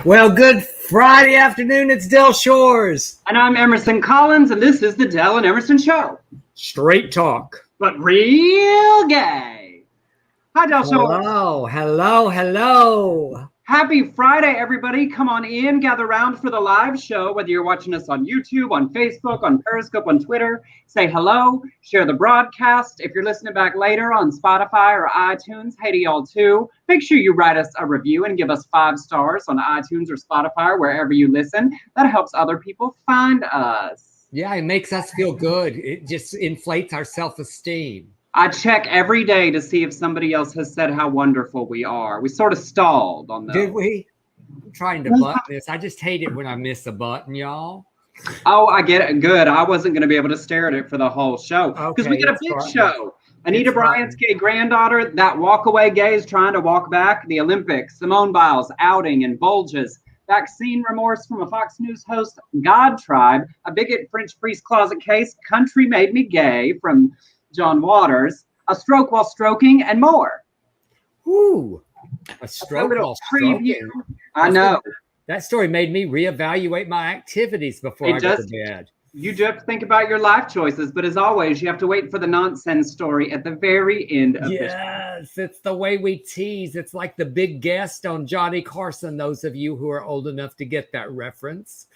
Well, good Friday afternoon. It's Del Shores. And I'm Emerson Collins, and this is the Del and Emerson Show. Straight talk. But real gay. Hi, Del Shores. Hello. Happy Friday, everybody. Come on in, gather around for the live show, whether you're watching us on YouTube, on Facebook, on Periscope, on Twitter. Say hello, share the broadcast. If you're listening back later on Spotify or iTunes, hey to y'all too. Make sure you write us a review and give us 5 stars on iTunes or Spotify or wherever you listen. That helps other people find us. Yeah, it makes us feel good. It just inflates our self-esteem. I check every day to see if somebody else has said how wonderful we are. We sort of stalled on that. Did we? I'm trying to button this. I just hate it when I miss a button, y'all. Oh, I get it. Good. I wasn't going to be able to stare at it for the whole show. Because we get a big show. Anita Bryant's gay granddaughter, that walk-away gay is trying to walk back. The Olympics, Simone Biles, outing and Bulges. Vaccine remorse from a Fox News host, GodTribe. A bigot French priest closet case. Country made me gay from John Waters, a stroke while stroking, and more. Ooh, a stroke while stroking. I know. That story made me reevaluate my activities before I go to bed. You do have to think about your life choices, but as always, you have to wait for the nonsense story at the very end of the show. Yes, it's the way we tease. It's like the big guest on Johnny Carson, those of you who are old enough to get that reference.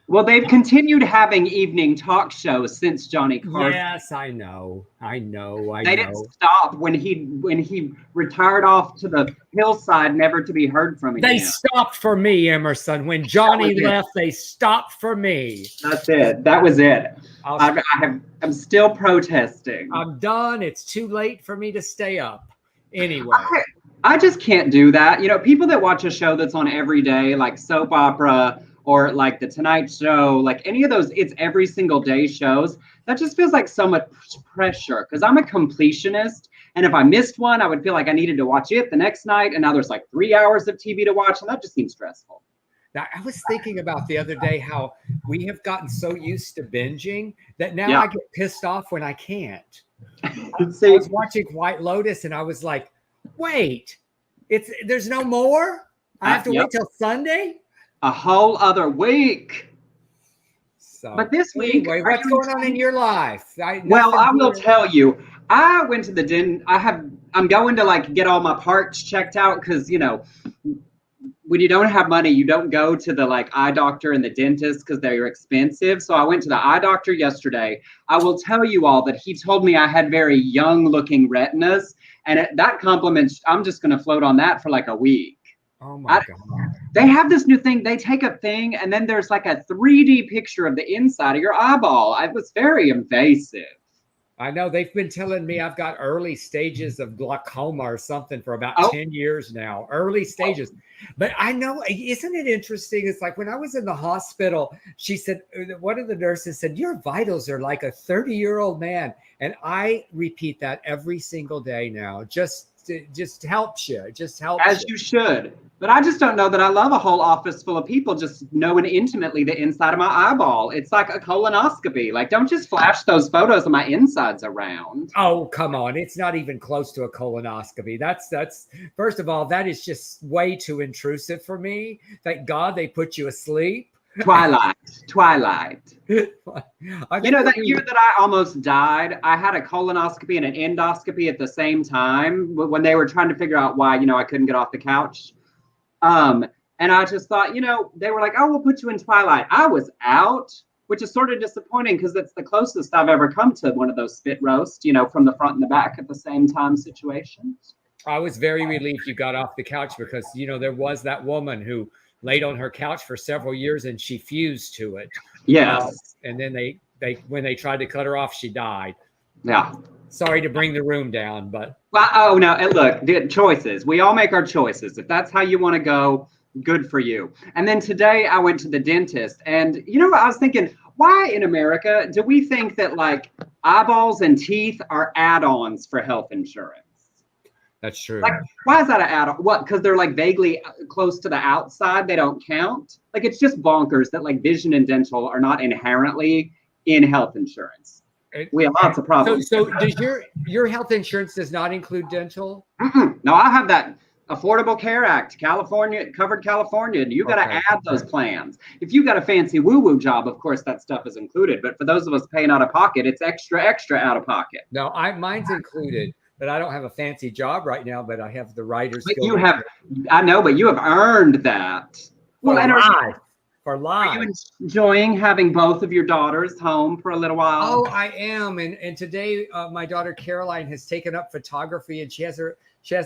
Well, they've continued having evening talk shows since Johnny Carson. Yes, I know. They didn't stop when he retired off to the hillside, never to be heard from again. They stopped for me, Emerson. When Johnny left, they stopped for me. That's it. That was it. I'm still protesting. I'm done. It's too late for me to stay up. Anyway. I just can't do that. You know, people that watch a show that's on every day, like soap opera, or like the Tonight Show, like any of those, it's every single day shows. That just feels like so much pressure because I'm a completionist. And if I missed one, I would feel like I needed to watch it the next night. And now there's like 3 hours of TV to watch. And that just seems stressful. Now, I was thinking about the other day how we have gotten so used to binging that now I get pissed off when I can't. I was watching White Lotus and I was like, wait, there's no more? I have to wait till Sunday? A whole other week. So, but this week, anyway, what's going on in your life? I will tell you. I went to the dentist. I'm going to like get all my parts checked out because when you don't have money, you don't go to the like eye doctor and the dentist because they're expensive. So I went to the eye doctor yesterday. I will tell you all that he told me I had very young looking retinas, and that compliments. I'm just going to float on that for like a week. Oh my God. They have this new thing. They take a thing and then there's like a 3D picture of the inside of your eyeball. It was very invasive. I know they've been telling me I've got early stages of glaucoma or something for about 10 years now. Early stages. But I know, isn't it interesting? It's like when I was in the hospital, she said, one of the nurses said, your vitals are like a 30-year-old man. And I repeat that every single day now. Just helps you. As you should. But I just don't know that I love a whole office full of people just knowing intimately the inside of my eyeball. It's like a colonoscopy. Like, don't just flash those photos of my insides around. Oh, come on. It's not even close to a colonoscopy. That's first of all, that is just way too intrusive for me. Thank God they put you asleep. Twilight. You know, that year that I almost died, I had a colonoscopy and an endoscopy at the same time when they were trying to figure out why, I couldn't get off the couch. And I just thought, they were like, oh, we'll put you in Twilight. I was out, which is sort of disappointing because it's the closest I've ever come to one of those spit roast, from the front and the back at the same time situations. I was very relieved you got off the couch because, there was that woman who laid on her couch for several years and she fused to it. Yes. And then when they tried to cut her off, she died. Yeah. Sorry to bring the room down, but. Well, oh no, and look, choices. We all make our choices. If that's how you want to go, good for you. And then today I went to the dentist and I was thinking, why in America do we think that like eyeballs and teeth are add-ons for health insurance? That's true. Like, why is that an add-on? What? Because they're like vaguely close to the outside. They don't count. Like, it's just bonkers that like vision and dental are not inherently in health insurance. We have lots of problems. So does your health insurance does not include dental? No, I have that Affordable Care Act, California, covered California. You got to add those plans. If you got a fancy woo-woo job, of course, that stuff is included. But for those of us paying out of pocket, it's extra out of pocket. No, mine's included, but I don't have a fancy job right now, but I have the writer's But guild. you have, I know, but you have earned that. For life. For life. Are you enjoying having both of your daughters home for a little while? Oh, I am. And today my daughter Caroline has taken up photography, and she has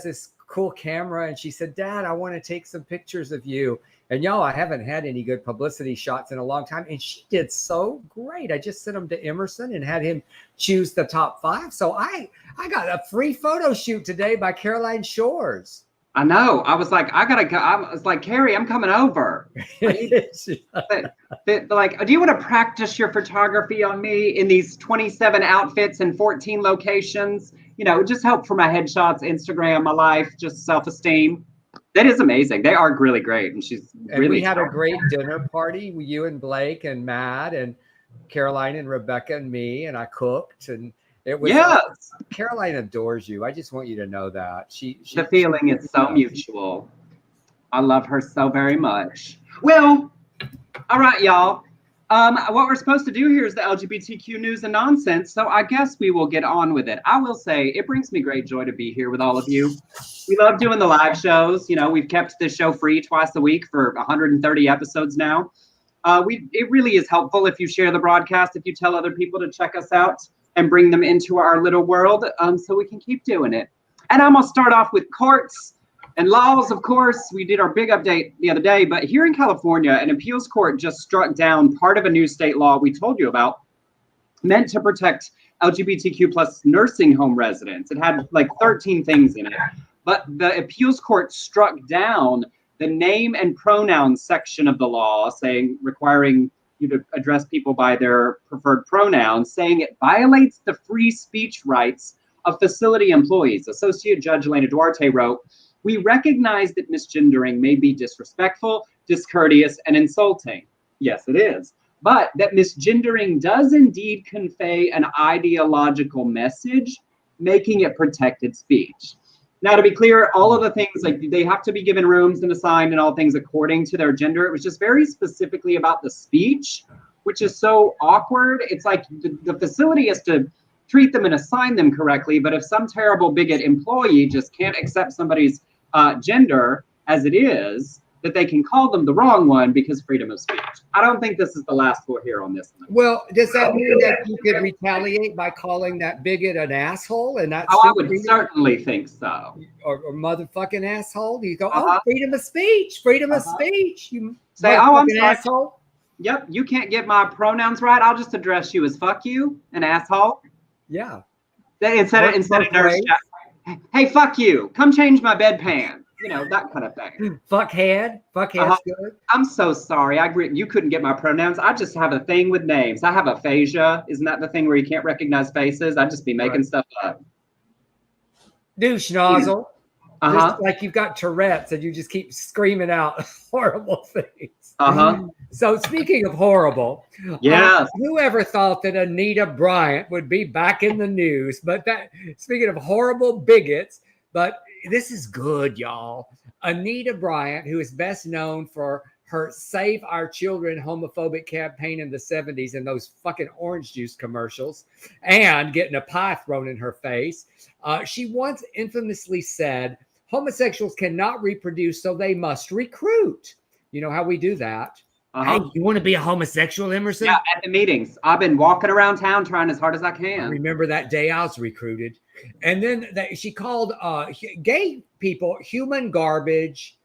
this cool camera, and she said, Dad, I want to take some pictures of you. And y'all, I haven't had any good publicity shots in a long time, and she did so great. I just sent them to Emerson and had him choose the top 5. So I got a free photo shoot today by Caroline Shores. I know. I was like, I gotta go. I was like, Carrie, I'm coming over. Like, do you want to practice your photography on me in these 27 outfits and 14 locations? You know, just help for my headshots, Instagram, my life, just self-esteem. That is amazing. They are really great. And we had a great dinner party with you and Blake and Matt and Caroline and Rebecca and me, and I cooked, and it was Caroline adores you. I just want you to know that. The feeling is so mutual. I love her so very much. Well, all right, y'all. What we're supposed to do here is the LGBTQ news and nonsense. So I guess we will get on with it. I will say it brings me great joy to be here with all of you. We love doing the live shows. You know, we've kept this show free twice a week for 130 episodes now. It really is helpful if you share the broadcast, if you tell other people to check us out and bring them into our little world, so we can keep doing it. And I'm gonna start off with courts and laws. Of course, we did our big update the other day, but here in California, an appeals court just struck down part of a new state law we told you about, meant to protect LGBTQ plus nursing home residents. It had like 13 things in it, but the appeals court struck down the name and pronouns section of the law, requiring you to address people by their preferred pronouns, saying it violates the free speech rights of facility employees. Associate Judge Elena Duarte wrote, "We recognize that misgendering may be disrespectful, discourteous, and insulting." Yes, it is. But that misgendering does indeed convey an ideological message, making it protected speech. Now, to be clear, all of the things, like they have to be given rooms and assigned and all things according to their gender. It was just very specifically about the speech, which is so awkward. It's like the facility has to treat them and assign them correctly. But if some terrible bigot employee just can't accept somebody's gender as it is, that they can call them the wrong one because freedom of speech. I don't think this is the last we'll hear on this one. Well, does that mean that you could retaliate by calling that bigot an asshole? And that's I would certainly think so. Or motherfucking asshole? You go, freedom of speech, freedom of speech. You say, I'm sorry. Asshole. Yep, you can't get my pronouns right. I'll just address you as fuck you, an asshole. Yeah. Instead of nurse, hey, fuck you. Come change my bedpan. You know, that kind of thing. Fuckhead. Fuckhead's good. I'm so sorry. You couldn't get my pronouns. I just have a thing with names. I have aphasia. Isn't that the thing where you can't recognize faces? I'd just be making stuff up. Douche nozzle. Just like you've got Tourette's and you just keep screaming out horrible things. So speaking of horrible, whoever thought that Anita Bryant would be back in the news? But speaking of horrible bigots, but this is good, y'all. Anita Bryant, who is best known for her Save Our Children homophobic campaign in the 70s and those fucking orange juice commercials and getting a pie thrown in her face. She once infamously said, homosexuals cannot reproduce, so they must recruit. You know how we do that? Hey, you want to be a homosexual, Emerson? Yeah, at the meetings. I've been walking around town trying as hard as I can. I remember that day I was recruited. And then she called gay people human garbage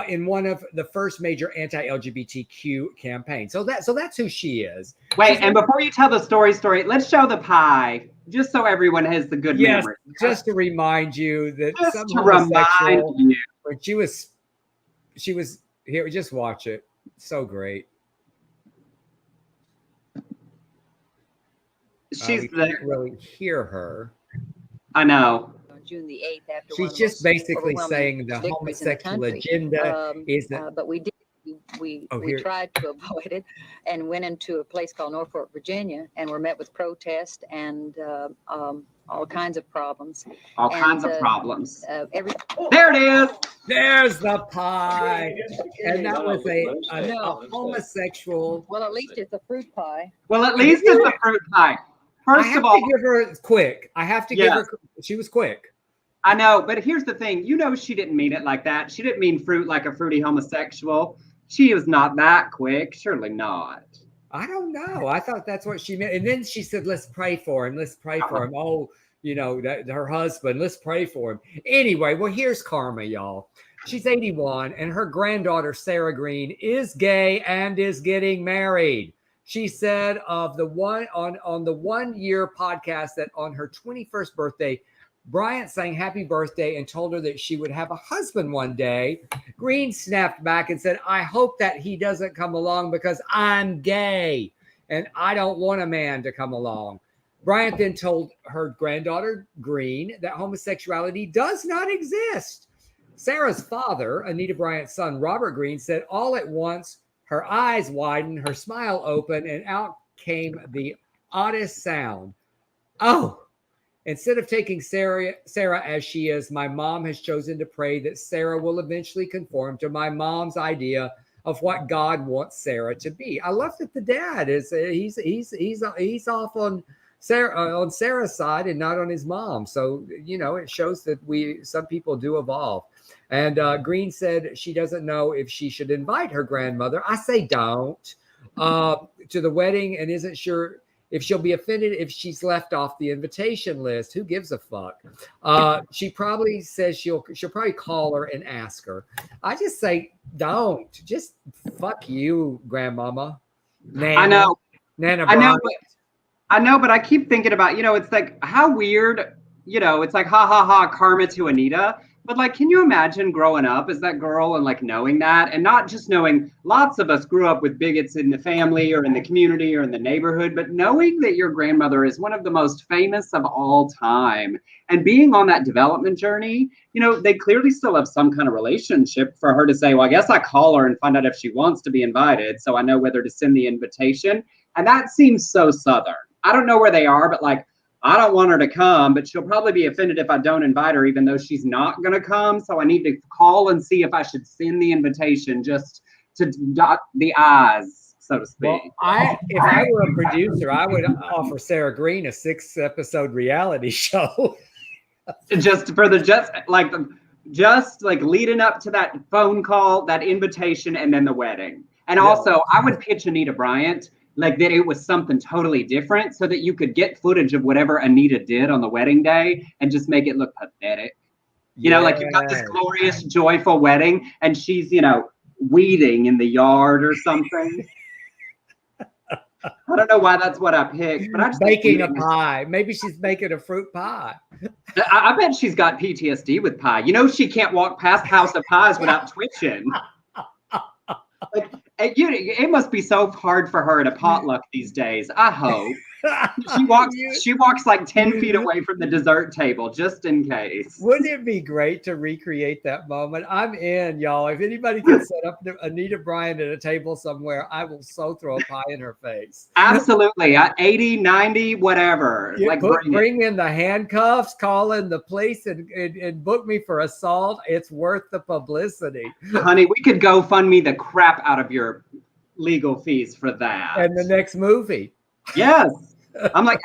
in one of the first major anti-LGBTQ campaigns. So that's who she is. Wait, and before you tell the story, let's show the pie, just so everyone has the good memory. Just to remind you that when she was here, just watch it. So great. She's there. Can't really hear her. I know. On June the 8th, after she's just basically saying the homosexual agenda is but we did we tried to avoid it, and went into a place called Norfolk, Virginia, and were met with protest and all kinds of problems. All kinds of problems. There it is. There's the pie. And that was a homosexual. Well, at least it's a fruit pie. Well, at least it's a fruit pie. First of all, I have to give her quick. I have to give her. She was quick. I know, but here's the thing. You know, she didn't mean it like that. She didn't mean fruit like a fruity homosexual. She was not that quick. Surely not. I don't know. I thought that's what she meant. And then she said, let's pray for him. Let's pray for him. Oh, you know, her husband. Let's pray for him. Anyway, well, here's karma, y'all. She's 81, and her granddaughter, Sarah Green, is gay and is getting married. She said of the one on the 1 year podcast that on her 21st birthday, Bryant sang happy birthday and told her that she would have a husband one day. Green snapped back and said, I hope that he doesn't come along because I'm gay and I don't want a man to come along. Bryant then told her granddaughter, Green, that homosexuality does not exist. Sarah's father, Anita Bryant's son, Robert Green, said all at once, her eyes widened, her smile opened, and out came the oddest sound. Oh, instead of taking Sarah as she is, my mom has chosen to pray that Sarah will eventually conform to my mom's idea of what God wants Sarah to be. I love that the dad is he's off on Sarah's side and not on his mom. So, you know, it shows that some people do evolve. And Green said she doesn't know if she should invite her grandmother. I say don't to the wedding, and isn't sure if she'll be offended if she's left off the invitation list. Who gives a fuck? She probably says she'll probably call her and ask her. I just say don't. Just fuck you, grandmama. Nana, I know. Nana Bryant. I know, but I keep thinking about, you know, it's like how weird, you know, it's like ha ha ha karma to Anita. But like, can you imagine growing up as that girl and like knowing that, and not just knowing, lots of us grew up with bigots in the family or in the community or in the neighborhood, but knowing that your grandmother is one of the most famous of all time and being on that development journey, you know, they clearly still have some kind of relationship for her to say, well, I guess I call her and find out if she wants to be invited, so I know whether to send the invitation. And that seems so Southern. I don't know where they are, but like, I don't want her to come, but she'll probably be offended if I don't invite her, even though she's not going to come. So I need to call and see if I should send the invitation just to dot the I's, so to speak. Well, if I were a producer, I would offer Sarah Green a 6-episode reality show. just like leading up to that phone call, that invitation, and then the wedding. And also, I would pitch Anita Bryant like that it was something totally different so that you could get footage of whatever Anita did on the wedding day and just make it look pathetic. You know, like you've got this glorious, joyful wedding and she's, you know, weeding in the yard or something. I don't know why that's what I picked, but I just baking a pie. Maybe she's making a fruit pie. I bet she's got PTSD with pie. You know, she can't walk past House of Pies without twitching. Like, it must be so hard for her at a potluck these days. I hope she walks like 10 feet away from the dessert table just in case. Wouldn't it be great to recreate that moment? I'm in, y'all. If anybody can set up Anita Bryant at a table somewhere, I will so throw a pie in her face. Absolutely. 80, 90, whatever. Yeah, like bring in the handcuffs, call in the police, and book me for assault. It's worth the publicity. Honey, we could go fund me the crap out of your legal fees for that. And the next movie. Yes. I'm like,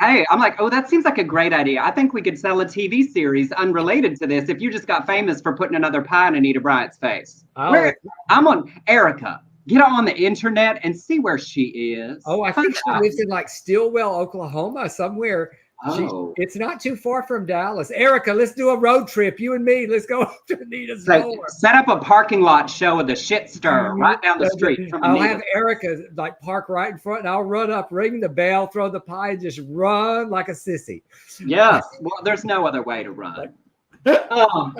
oh, that seems like a great idea. I think we could sell a TV series unrelated to this if you just got famous for putting another pie in Anita Bryant's face. I'm on Erica. Get on the internet and see where she is. Oh, I think she lives in like Stillwell, Oklahoma, somewhere. Oh. It's not too far from Dallas. Erica, let's do a road trip. You and me, let's go to Anita's door. Set up a parking lot show of the shit stir right down the street from I'll Anita. have Erica like park right in front, and I'll run up, ring the bell, throw the pie, and just run like a sissy. Yes. Well, there's no other way to run. All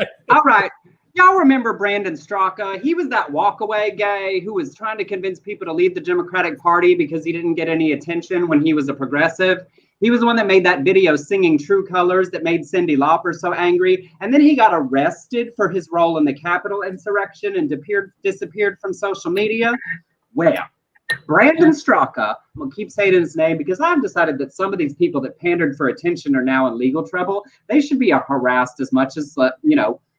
right. Y'all remember Brandon Straka? He was that walkaway gay who was trying to convince people to leave the Democratic Party because he didn't get any attention when he was a progressive. He was the one that made that video singing True Colors that made Cyndi Lauper so angry. And then he got arrested for his role in the Capitol insurrection and disappeared from social media. Well, Brandon Straka, we'll keep saying his name because I've decided that some of these people that pandered for attention are now in legal trouble. They should be harassed as much as,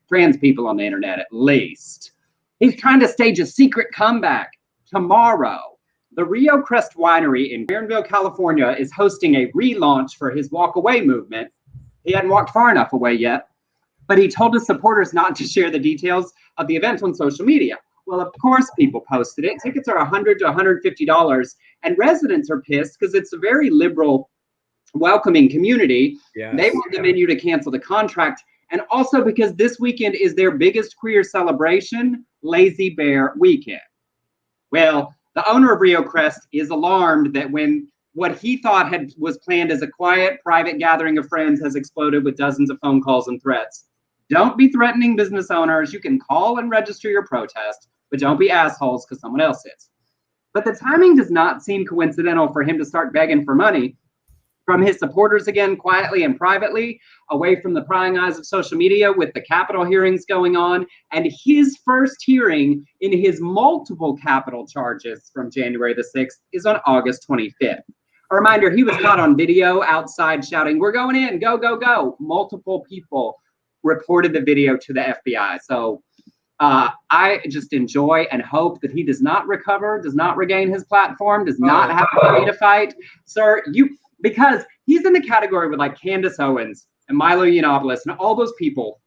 trans people on the internet, at least. He's trying to stage a secret comeback tomorrow. The Rio Crest Winery in Guerneville, California is hosting a relaunch for his walk away movement. He hadn't walked far enough away yet, but he told his supporters not to share the details of the event on social media. Well, of course, people posted it. Tickets are $100 to $150, and residents are pissed because it's a very liberal, welcoming community. Yes. They want the venue to cancel the contract, and also because this weekend is their biggest queer celebration, Lazy Bear Weekend. Well, the owner of Rio Crest is alarmed that when what he thought was planned as a quiet, private gathering of friends has exploded with dozens of phone calls and threats. Don't be threatening business owners. You can call and register your protest, but don't be assholes because someone else is. But the timing does not seem coincidental for him to start begging for money from his supporters again, quietly and privately, away from the prying eyes of social media with the Capitol hearings going on. And his first hearing in his multiple Capitol charges from January the 6th is on August 25th. A reminder, he was caught on video outside shouting, "We're going in, go, go, go." Multiple people reported the video to the FBI. So I just enjoy and hope that he does not recover, does not regain his platform, does not have money to fight. Sir, because he's in the category with like Candace Owens and Milo Yiannopoulos and all those people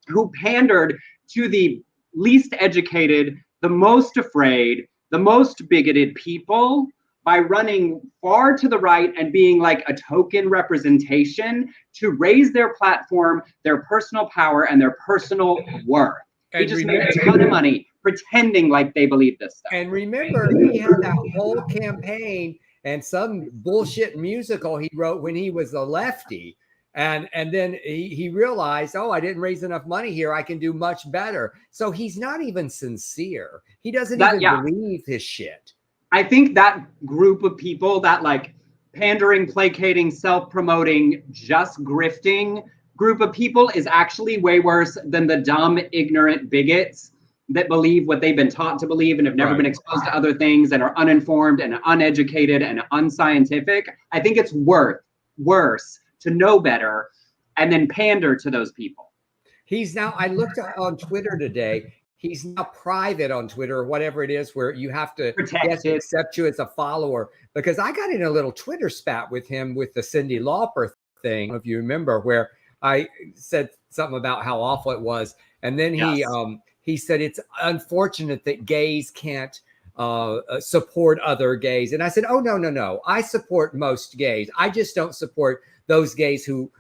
who pandered to the least educated, the most afraid, the most bigoted people by running far to the right and being like a token representation to raise their platform, their personal power, and their personal worth. He just made a ton of money pretending like they believe this stuff. And remember, he had that whole campaign and some bullshit musical he wrote when he was a lefty. And then he realized, I didn't raise enough money here. I can do much better. So he's not even sincere. He doesn't even believe his shit. I think that group of people, that like pandering, placating, self-promoting, just grifting group of people is actually way worse than the dumb, ignorant bigots that believe what they've been taught to believe and have never been exposed to other things and are uninformed and uneducated and unscientific. I think it's worse to know better and then pander to those people. He's now, I looked on Twitter today, he's now private on Twitter or whatever it is where you have to accept you as a follower, because I got in a little Twitter spat with him with the Cyndi Lauper thing, if you remember, where I said something about how awful it was. And then he said, it's unfortunate that gays can't support other gays. And I said, no. I support most gays. I just don't support those gays who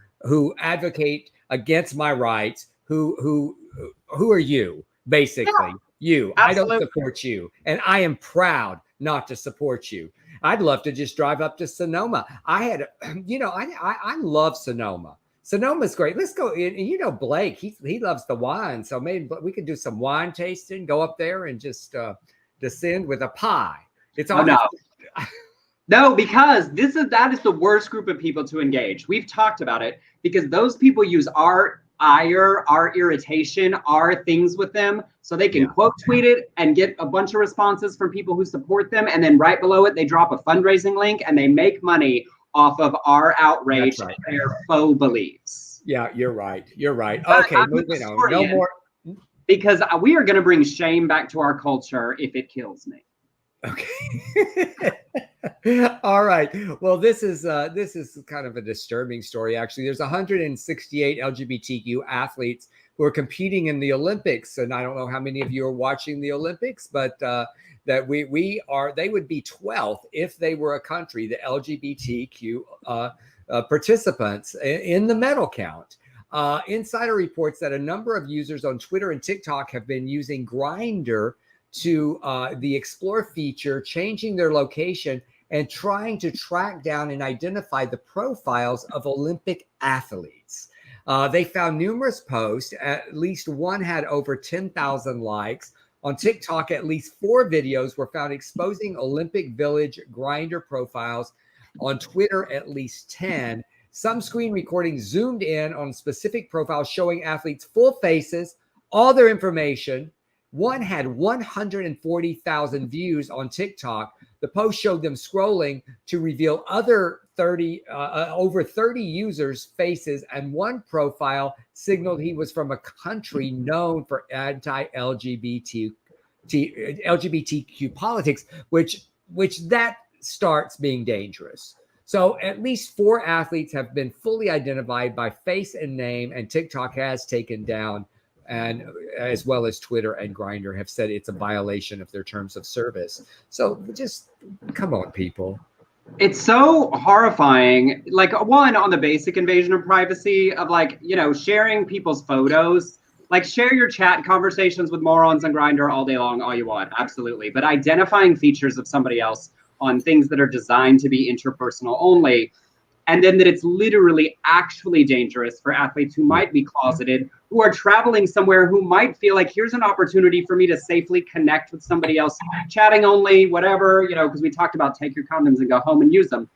advocate against my rights. Who are you? Basically, you. Absolutely. I don't support you. And I am proud not to support you. I'd love to just drive up to Sonoma. I love Sonoma. Sonoma's great. Let's go. And Blake, he loves the wine. So maybe we could do some wine tasting, go up there and just descend with a pie. It's all No, because that is the worst group of people to engage. We've talked about it because those people use our ire, our irritation, our things with them so they can quote tweet it and get a bunch of responses from people who support them. And then right below it, they drop a fundraising link and they make money off of our outrage and their faux beliefs. Yeah, you're right. Okay, moving on. No more. Because we are going to bring shame back to our culture if it kills me. Okay. All right. Well, this is kind of a disturbing story, actually. There's 168 LGBTQ athletes who are competing in the Olympics. And I don't know how many of you are watching the Olympics, but that they would be 12th if they were a country, the LGBTQ participants in the medal count. Insider reports that a number of users on Twitter and TikTok have been using Grindr to the Explore feature, changing their location and trying to track down and identify the profiles of Olympic athletes. They found numerous posts. At least one had over 10,000 likes. On TikTok, at least 4 videos were found exposing Olympic Village Grindr profiles On Twitter, at least 10. Some screen recordings zoomed in on specific profiles showing athletes' full faces, all their information. One had 140,000 views on TikTok. The post showed them scrolling to reveal over 30 users' faces, and one profile signaled he was from a country known for LGBTQ politics, which that starts being dangerous. So at least 4 athletes have been fully identified by face and name, and TikTok has taken down, and as well as Twitter and Grindr have said it's a violation of their terms of service. So just come on, people. It's so horrifying. Like, one, on the basic invasion of privacy of, like, you know, sharing people's photos. Like, share your chat conversations with morons on Grindr all day long, all you want, absolutely. But identifying features of somebody else on things that are designed to be interpersonal only, and then that it's literally actually dangerous for athletes who might be closeted, who are traveling somewhere, who might feel like, here's an opportunity for me to safely connect with somebody else, chatting only, whatever, you know, because we talked about take your condoms and go home and use them.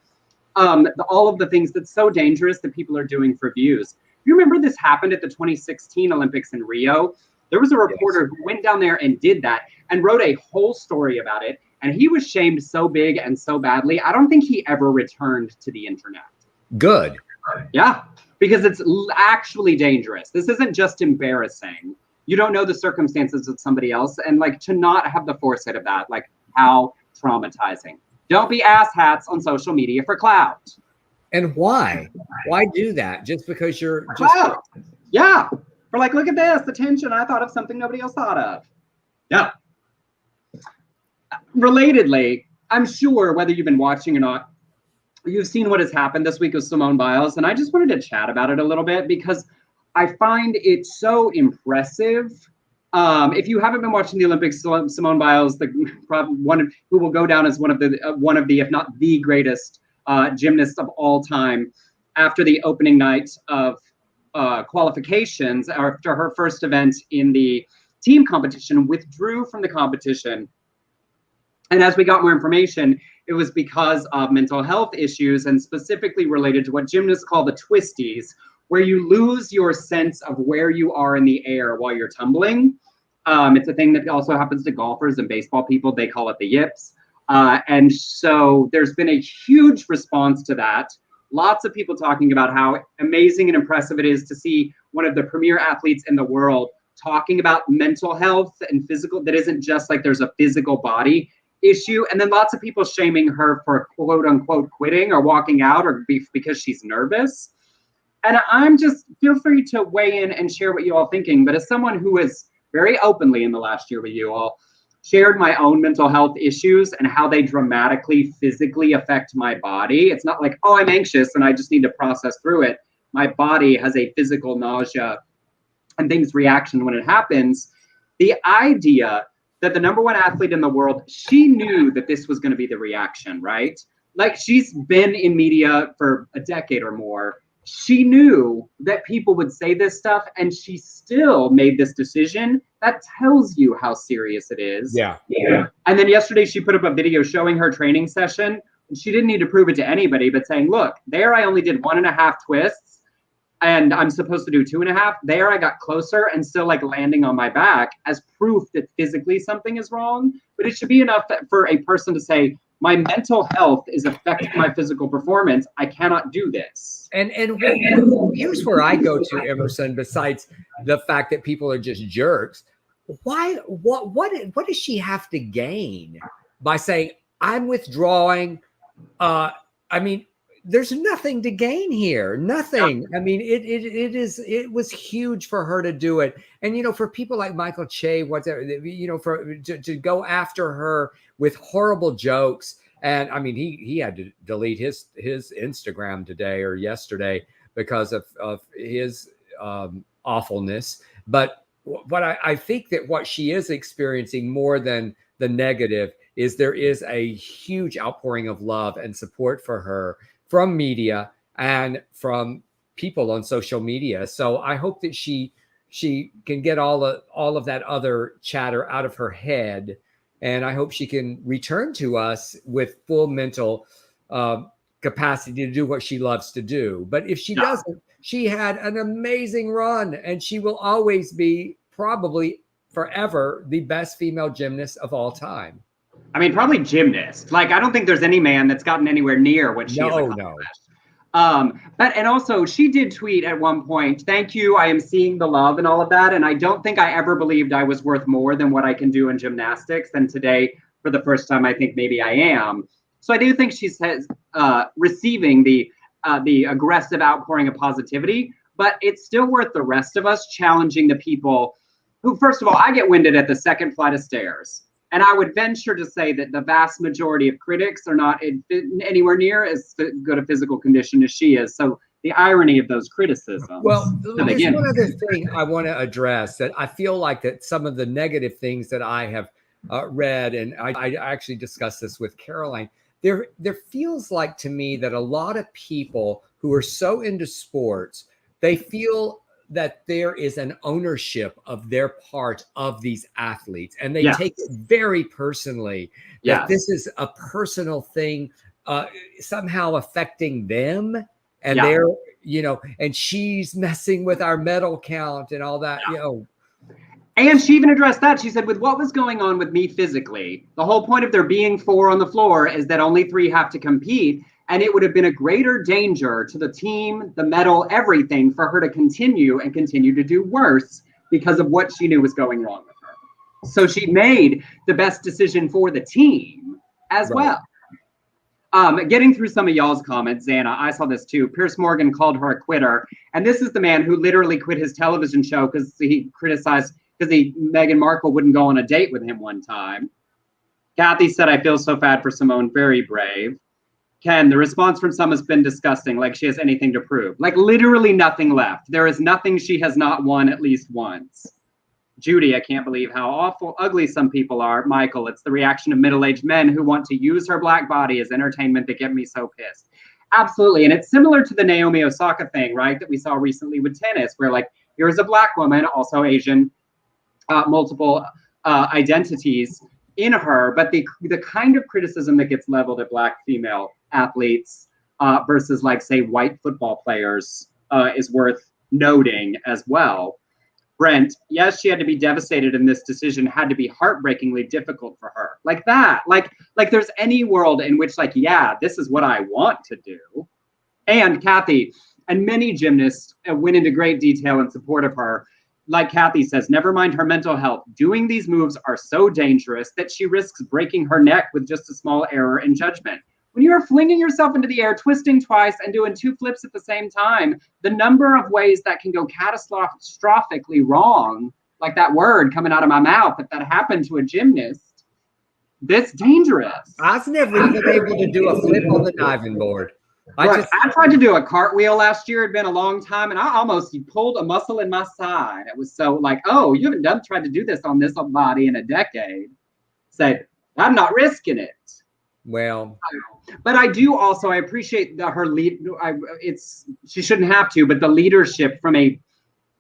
All of the things that's so dangerous that people are doing for views. You remember this happened at the 2016 Olympics in Rio? There was a reporter who went down there and did that and wrote a whole story about it. And he was shamed so big and so badly. I don't think he ever returned to the internet. Good. Yeah, because it's actually dangerous. This isn't just embarrassing. You don't know the circumstances of somebody else. And, like, to not have the foresight of that, like, how traumatizing. Don't be asshats on social media for clout. And why? Why do that? Just because you're just... Clout. Yeah. For, like, look at this, attention. I thought of something nobody else thought of. Yeah. Relatedly, I'm sure whether you've been watching or not, you've seen what has happened this week with Simone Biles, and I just wanted to chat about it a little bit because I find it so impressive. If you haven't been watching the Olympics, Simone Biles, one who will go down as one of the, if not the greatest gymnasts of all time, after the opening night of qualifications, after her first event in the team competition, withdrew from the competition. And as we got more information, it was because of mental health issues, and specifically related to what gymnasts call the twisties, where you lose your sense of where you are in the air while you're tumbling. It's a thing that also happens to golfers and baseball people. They call it the yips. And so there's been a huge response to that. Lots of people talking about how amazing and impressive it is to see one of the premier athletes in the world talking about mental health and physical, that isn't just like there's a physical body issue. And then lots of people shaming her for quote unquote quitting or walking out or because she's nervous. And I'm just, feel free to weigh in and share what you all thinking. But as someone who is very openly in the last year with you all, shared my own mental health issues and how they dramatically physically affect my body. It's not like, oh, I'm anxious and I just need to process through it. My body has a physical nausea and things reaction when it happens. The idea that the number one athlete in the world, she knew that this was going to be the reaction, right? Like, she's been in media for a decade or more. She knew that people would say this stuff, and she still made this decision. That tells you how serious it is. Yeah. And then yesterday she put up a video showing her training session. And she didn't need to prove it to anybody, but saying, look, there I only did 1.5 twists and I'm supposed to do 2.5. There I got closer and still like landing on my back as proof that physically something is wrong. But it should be enough for a person to say, my mental health is affecting my physical performance. I cannot do this. And here's where I go to, Emerson, besides the fact that people are just jerks. What does she have to gain by saying, I'm withdrawing? I mean, there's nothing to gain here. Nothing. I mean, it was huge for her to do it. And, you know, for people like Michael Che, whatever, you know, to go after her with horrible jokes. And I mean, he had to delete his Instagram today or yesterday because of his awfulness. But what I think that what she is experiencing more than the negative is there is a huge outpouring of love and support for her from media and from people on social media. So I hope that she can get all of that other chatter out of her head. And I hope she can return to us with full mental capacity to do what she loves to do. But if she doesn't, she had an amazing run, and she will always be probably forever the best female gymnast of all time. I mean, probably gymnast. Like, I don't think there's any man that's gotten anywhere near what she has accomplished. But and also she did tweet at one point, "Thank you, I am seeing the love," and all of that. And I don't think I ever believed I was worth more than what I can do in gymnastics. And today, for the first time, I think maybe I am. So I do think she's receiving the aggressive outpouring of positivity, but it's still worth the rest of us challenging the people who, first of all, I get winded at the second flight of stairs. And I would venture to say that the vast majority of critics are not anywhere near as good a physical condition as she is. So the irony of those criticisms. Well, there's one other thing I want to address that I feel like that some of the negative things that I have read, and I actually discussed this with Caroline, there feels like to me that a lot of people who are so into sports, they feel that there is an ownership of their part of these athletes, and they take it very personally. That this is a personal thing, somehow affecting them, and they're, and she's messing with our medal count and all that, And she even addressed that. She said, with what was going on with me physically, the whole point of there being 4 on the floor is that only 3 have to compete. And it would have been a greater danger to the team, the medal, everything, for her to continue to do worse because of what she knew was going wrong with her. So she made the best decision for the team as well. Getting through some of y'all's comments, Xana, I saw this too. Piers Morgan called her a quitter. And this is the man who literally quit his television show because he criticized, because Meghan Markle wouldn't go on a date with him one time. Kathy said, "I feel so bad for Simone, very brave." Ken, the response from some has been disgusting, like she has anything to prove. Like literally nothing left. There is nothing she has not won at least once. Judy, I can't believe how awful, ugly some people are. Michael, it's the reaction of middle-aged men who want to use her black body as entertainment that get me so pissed. Absolutely, and it's similar to the Naomi Osaka thing, right, that we saw recently with tennis, where like, here's a black woman, also Asian, multiple identities in her, but the kind of criticism that gets leveled at black female athletes versus like say white football players is worth noting as well. Brent, yes, she had to be devastated, and this decision had to be heartbreakingly difficult for her. Like that, like there's any world in which like, yeah, this is what I want to do. And Kathy and many gymnasts went into great detail in support of her. Like Kathy says, never mind her mental health. Doing these moves are so dangerous that she risks breaking her neck with just a small error in judgment. When you are flinging yourself into the air, twisting twice, and doing 2 flips at the same time, the number of ways that can go catastrophically wrong, like that word coming out of my mouth, if that happened to a gymnast, that's dangerous. I was never even able to do a flip on the diving board. I tried to do a cartwheel last year. It'd been a long time, and I almost pulled a muscle in my side. It was so like, oh, you haven't tried to do this on this body in a decade. Said, I'm not risking it. Well, but I do also, I appreciate her lead. She shouldn't have to, but the leadership from an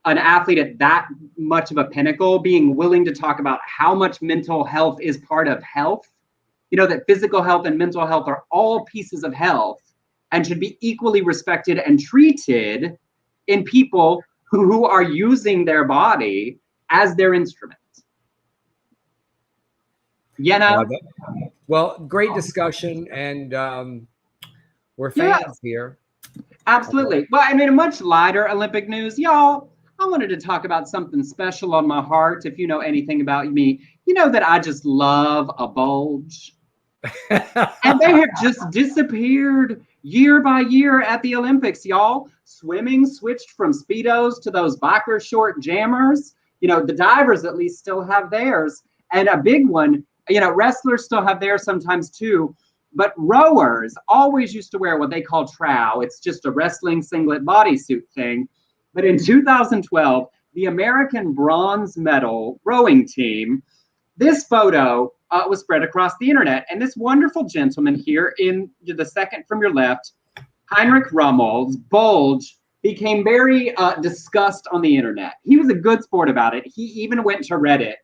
athlete at that much of a pinnacle, being willing to talk about how much mental health is part of health. That physical health and mental health are all pieces of health and should be equally respected and treated in people who are using their body as their instrument. Well, great discussion, and we're fans here. Absolutely. Well, I mean, a much lighter Olympic news, y'all. I wanted to talk about something special on my heart. If you know anything about me, you know that I just love a bulge. And they have just disappeared year by year at the Olympics, y'all. Swimming switched from Speedos to those biker short jammers. The divers at least still have theirs. And a big one, wrestlers still have theirs sometimes too. But rowers always used to wear what they call trow. It's just a wrestling singlet bodysuit thing. But in 2012, the American bronze medal rowing team, this photo was spread across the internet. And this wonderful gentleman here in the second from your left, Heinrich Rummel's Bulge, became very discussed on the internet. He was a good sport about it. He even went to Reddit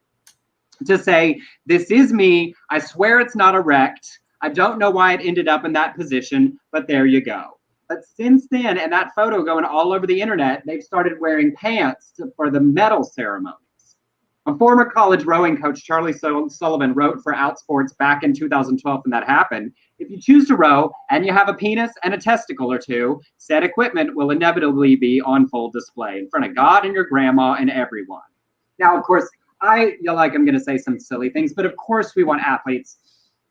to say, this is me. I swear it's not erect. I don't know why it ended up in that position, but there you go. But since then, and that photo going all over the internet, they've started wearing pants for the medal ceremonies. A former college rowing coach, Charlie Sullivan, wrote for Outsports back in 2012 when that happened. If you choose to row and you have a penis and a testicle or two, said equipment will inevitably be on full display in front of God and your grandma and everyone. Now, of course, I'm going to say some silly things, but of course we want athletes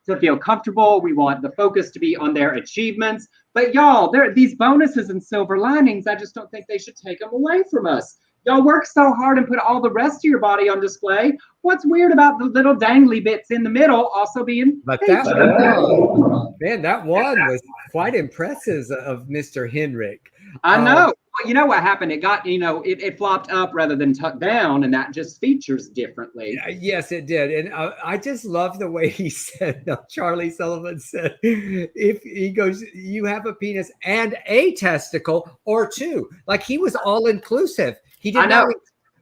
to feel comfortable. We want the focus to be on their achievements. But y'all, there are these bonuses and silver linings. I just don't think they should take them away from us. Y'all work so hard and put all the rest of your body on display. What's weird about the little dangly bits in the middle also being? But that one, man, that one was quite impressive of Mr. Henrik. I know. Well, you know what happened? It got, it flopped up rather than tucked down, and that just features differently. Yes, it did. And I just love the way he said, Charlie Sullivan said, if he goes, you have a penis and a testicle or two. Like he was all inclusive. He did not.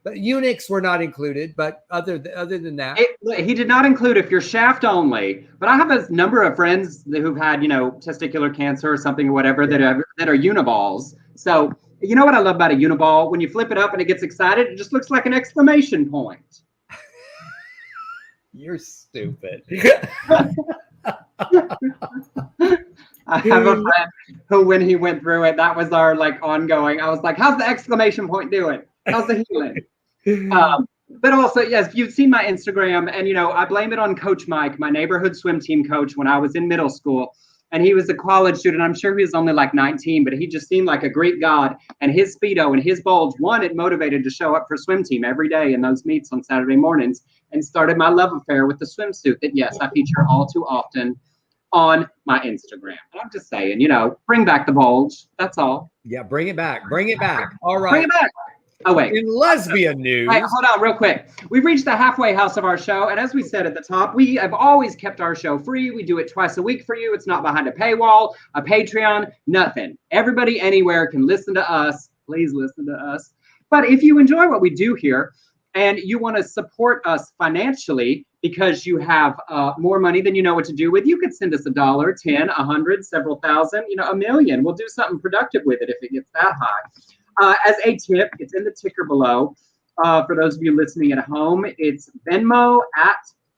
But eunuchs were not included, but other than that, he did not include if you're shaft only. But I have a number of friends who've had, testicular cancer or something or whatever that are uniballs. So you know what I love about a uniball? When you flip it up and it gets excited, it just looks like an exclamation point. You're stupid. I have a friend who, when he went through it, that was our ongoing. I was like, "How's the exclamation point doing? How's the healing?" But also, yes, you've seen my Instagram, and I blame it on Coach Mike, my neighborhood swim team coach, when I was in middle school. And he was a college student. I'm sure he was only 19, but he just seemed like a Greek god. And his Speedo and his bulge, it motivated to show up for swim team every day in those meets on Saturday mornings, and started my love affair with the swimsuit that, yes, I feature all too often on my Instagram. And I'm just saying, bring back the bulge. That's all. Yeah, bring it back. Bring it back. All right. Bring it back. Oh, wait. In lesbian news. Wait, hold on real quick. We've reached the halfway house of our show. And as we said at the top, we have always kept our show free. We do it twice a week for you. It's not behind a paywall, a Patreon, nothing. Everybody anywhere can listen to us. Please listen to us. But if you enjoy what we do here and you want to support us financially because you have more money than you know what to do with, you could send us $1, $10, $100, several thousand, $1 million. We'll do something productive with it if it gets that high. As a tip, it's in the ticker below. For those of you listening at home, it's Venmo at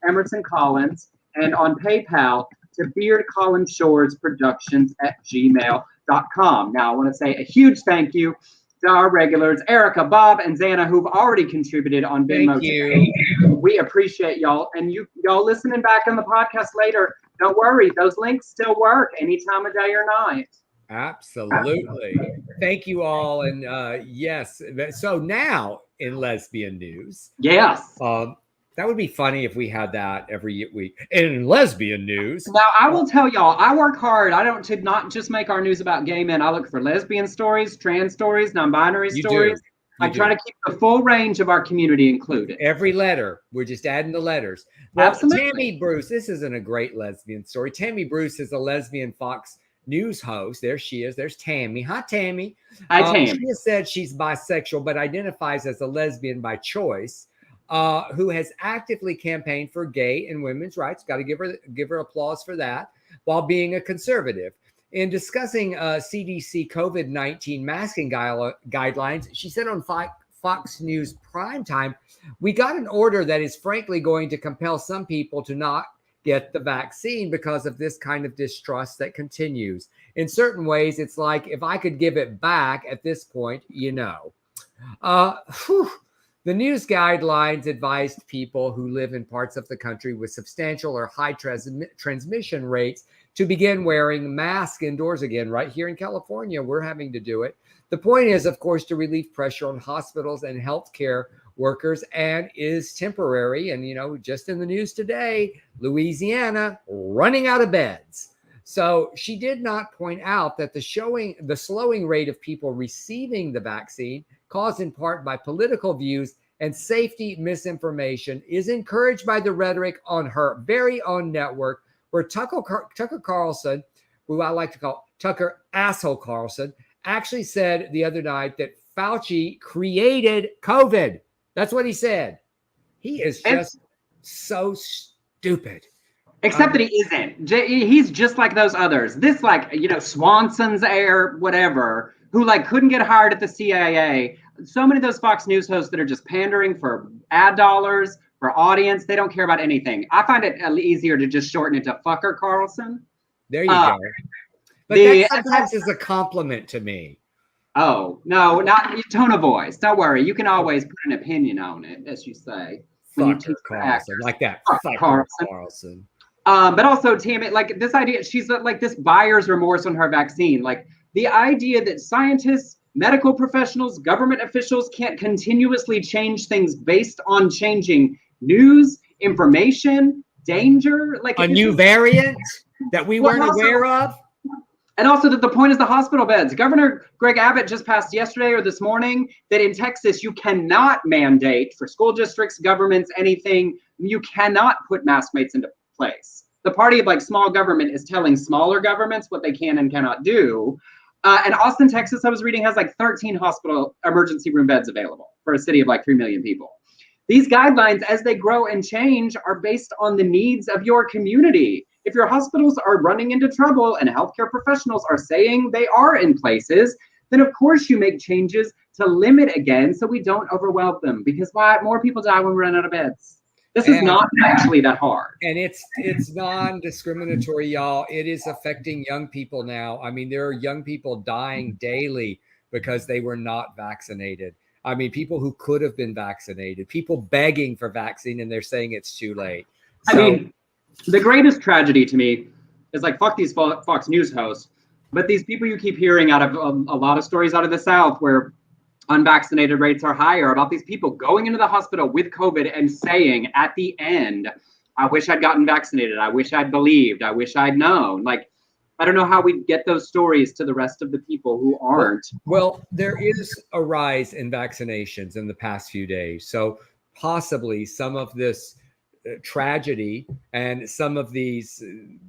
Emerson Collins, and on PayPal to beardcollinshoresproductions@gmail.com. Now, I want to say a huge thank you to our regulars, Erica, Bob, and Xana, who've already contributed on Venmo. Thank you. We appreciate y'all. And y'all listening back on the podcast later, don't worry. Those links still work any time of day or night. Absolutely. Thank you all. And yes. So now in lesbian news. Yes. That would be funny if we had that every week. In lesbian news. Now, I will tell y'all, I work hard. I don't to not just make our news about gay men. I look for lesbian stories, trans stories, non-binary stories. I try to keep the full range of our community included. Every letter. We're just adding the letters. Well, absolutely. Tammy Bruce, this isn't a great lesbian story. Tammy Bruce is a lesbian Fox News host. There she is. There's Tammy. Hi, Tammy. Hi, Tammy. She has said she's bisexual, but identifies as a lesbian by choice, who has actively campaigned for gay and women's rights. Got to give her applause for that, while being a conservative. In discussing CDC COVID-19 masking guidelines, she said on Fox News Primetime, "We got an order that is frankly going to compel some people to not get the vaccine because of this kind of distrust that continues. In certain ways, it's like if I could give it back at this point, The news guidelines advised people who live in parts of the country with substantial or high transmission rates to begin wearing masks indoors again. Right here in California, we're having to do it. The point is, of course, to relieve pressure on hospitals and healthcare workers, and is temporary. And, just in the news today, Louisiana running out of beds. So she did not point out that the slowing rate of people receiving the vaccine, caused in part by political views and safety misinformation, is encouraged by the rhetoric on her very own network, where Tucker Carlson, who I like to call Tucker Asshole Carlson, actually said the other night that Fauci created COVID. That's what he said. He is just so stupid. Except that he isn't. He's just like those others. This, like, you know, Swanson's heir, whatever, who like couldn't get hired at the CIA. So many of those Fox News hosts that are just pandering for ad dollars, for audience. They don't care about anything. I find it easier to just shorten it to Fucker Carlson. There you go. But that sometimes is a compliment to me. Oh, no, not tone of voice. Don't worry. You can always put an opinion on it, as you say. Fucker Carlson. Like that. Fucker Carlson. But also, Tammy, like this idea, she's like this buyer's remorse on her vaccine. Like the idea that scientists, medical professionals, government officials can't continuously change things based on changing news, information, danger. Like a new variant that we weren't aware of. And also that the point is the hospital beds. Governor Greg Abbott just passed yesterday or this morning that in Texas, you cannot mandate for school districts, governments, anything. You cannot put mask mandates into place. The party of like small government is telling smaller governments what they can and cannot do. And Austin, Texas, I was reading, has like 13 hospital emergency room beds available for a city of like 3 million people. These guidelines, as they grow and change, are based on the needs of your community. If your hospitals are running into trouble and healthcare professionals are saying they are in places, then of course you make changes to limit again so we don't overwhelm them. Because why? More people die when we run out of beds. This is not actually that hard. And it's non-discriminatory, y'all. It is affecting young people now. I mean, there are young people dying daily because they were not vaccinated. I mean, people who could have been vaccinated, people begging for vaccine, and they're saying it's too late. So, I mean, the greatest tragedy to me is like, fuck these Fox News hosts, but these people you keep hearing out of a lot of stories out of the South where unvaccinated rates are higher, about these people going into the hospital with COVID and saying at the end, I wish I'd gotten vaccinated. I wish I'd believed. I wish I'd known. Like, I don't know how we get those stories to the rest of the people who aren't. Well, there is a rise in vaccinations in the past few days. So possibly some of this tragedy and some of these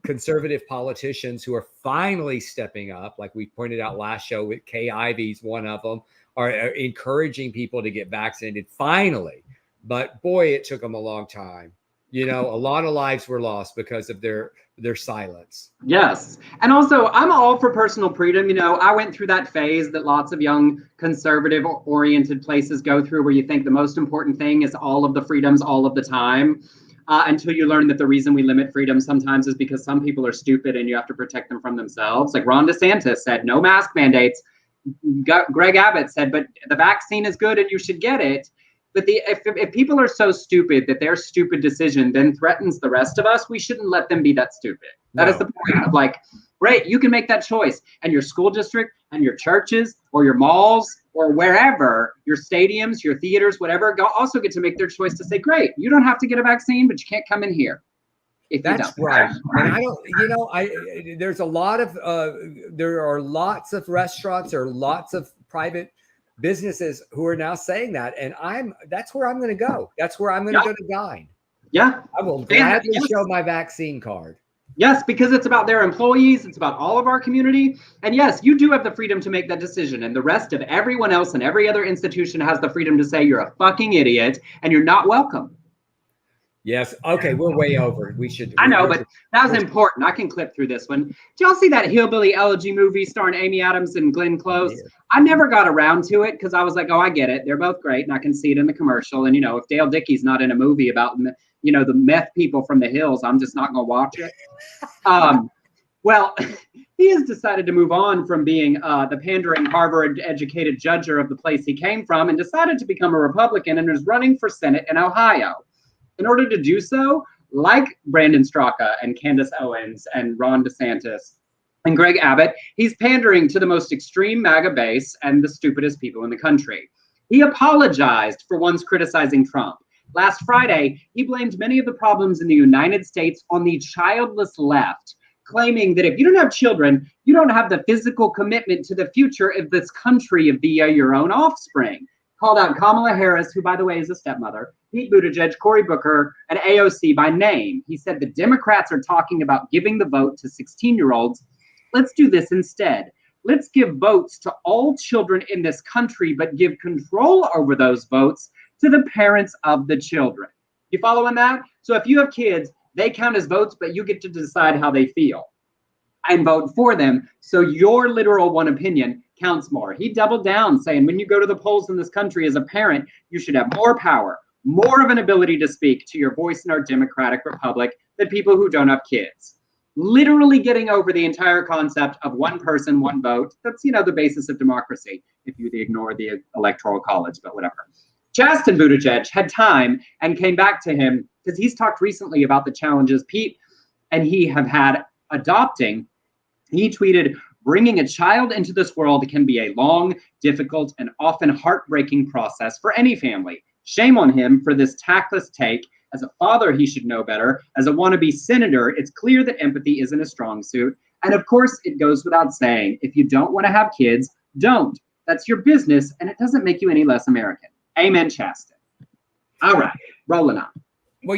conservative politicians who are finally stepping up, like we pointed out last show with Kay Ivey's one of them, are encouraging people to get vaccinated finally. But boy, it took them a long time. You know, a lot of lives were lost because of their silence. Yes. And also, I'm all for personal freedom. You know, I went through that phase that lots of young conservative-oriented places go through where you think the most important thing is all of the freedoms all of the time. Until you learn that the reason we limit freedom sometimes is because some people are stupid and you have to protect them from themselves. Like Ron DeSantis said, no mask mandates. Greg Abbott said, but the vaccine is good and you should get it. But if people are so stupid that their stupid decision then threatens the rest of us, we shouldn't let them be that stupid. That is the point of like, great, you can make that choice. And your school district and your churches or your malls or wherever, your stadiums, your theaters, whatever, also get to make their choice to say, great, you don't have to get a vaccine, but you can't come in here. That's right. And I don't, you know, there's a lot of, there are lots of restaurants or lots of private businesses who are now saying that. And that's where I'm going to go. That's where I'm going to go to dine. Yeah. I will gladly show my vaccine card. Yes, because it's about their employees. It's about all of our community. And yes, you do have the freedom to make that decision. And the rest of everyone else and every other institution has the freedom to say you're a fucking idiot and you're not welcome. Yes. Okay. We're way over. I know, but that was important. I can clip through this one. Did y'all see that hillbilly elegy movie starring Amy Adams and Glenn Close? Yeah. I never got around to it because I was like, oh, I get it. They're both great. And I can see it in the commercial. And, you know, if Dale Dickey's not in a movie about, you know, the meth people from the hills, I'm just not going to watch it. Well, he has decided to move on from being the pandering Harvard-educated judger of the place he came from and decided to become a Republican and is running for Senate in Ohio. In order to do so, like Brandon Straka and Candace Owens and Ron DeSantis and Greg Abbott, he's pandering to the most extreme MAGA base and the stupidest people in the country. He apologized for once criticizing Trump. Last Friday, he blamed many of the problems in the United States on the childless left, claiming that if you don't have children, you don't have the physical commitment to the future of this country via your own offspring. Called out Kamala Harris, who, by the way, is a stepmother, Pete Buttigieg, Cory Booker, and AOC by name. He said the Democrats are talking about giving the vote to 16-year-olds. Let's do this instead. Let's give votes to all children in this country, but give control over those votes to the parents of the children. You following that? So if you have kids, They count as votes, but you get to decide how they feel and vote for them. So your literal one opinion counts more. He doubled down saying, when you go to the polls in this country as a parent, you should have more power, more of an ability to speak to your voice in our democratic republic than people who don't have kids. Literally getting over the entire concept of one person, one vote. That's, the basis of democracy, if you ignore the electoral college, but whatever. Justin Buttigieg had time and came back to him because he's talked recently about the challenges Pete and he have had adopting. He tweeted, bringing a child into this world can be a long, difficult, and often heartbreaking process for any family. Shame on him for this tactless take. As a father, he should know better. As a wannabe senator, it's clear that empathy isn't a strong suit. And of course, it goes without saying, if you don't want to have kids, don't. That's your business, and it doesn't make you any less American. Amen, Chasten. All right, rolling on. Well,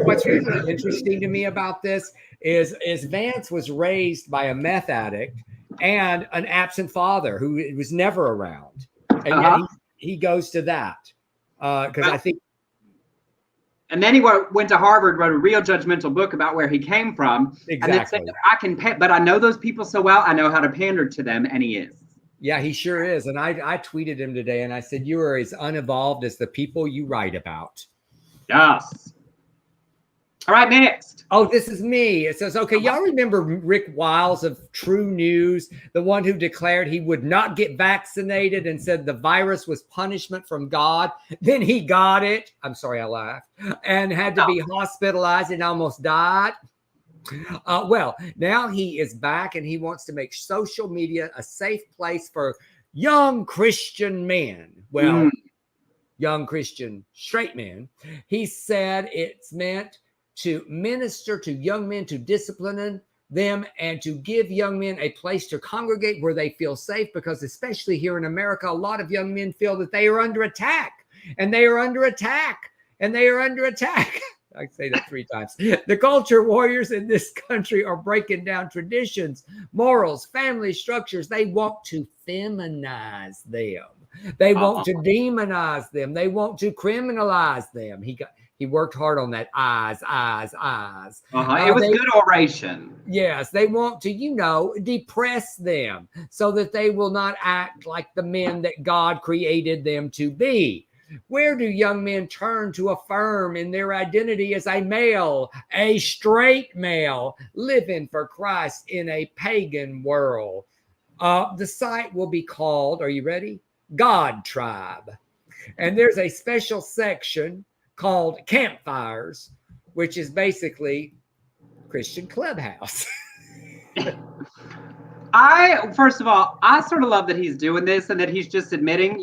what's really interesting to me about this is Vance was raised by a meth addict and an absent father who was never around. And yet he goes to that because I think. And then he went to Harvard, wrote a real judgmental book about where he came from. Exactly. And then said, I can but I know those people so well, I know how to pander to them, and he is. Yeah, he sure is. And I tweeted him today and I said, you are as unevolved as the people you write about. Yes. All right, next. Oh, this is me. It says, okay, y'all remember Rick Wiles of True News, the one who declared he would not get vaccinated and said the virus was punishment from God. Then he got it. I'm sorry, I laughed. And had to be hospitalized and almost died. Well, now he is back and he wants to make social media a safe place for young Christian men. Well, young Christian straight men. He said it's meant to minister to young men, to discipline them, and to give young men a place to congregate where they feel safe, because especially here in America, a lot of young men feel that they are under attack, and they are under attack, and they are under attack. I say that 3 times. The culture warriors in this country are breaking down traditions, morals, family structures. They want to feminize them. They want to demonize them. They want to criminalize them. He worked hard on that eyes. It was good oration. Yes, they want to, depress them so that they will not act like the men that God created them to be. Where do young men turn to affirm in their identity as a male, a straight male, living for Christ in a pagan world? The site will be called, are you ready? GodTribe. And there's a special section called Campfires, which is basically Christian Clubhouse. First of all, I sort of love that he's doing this and that he's just admitting,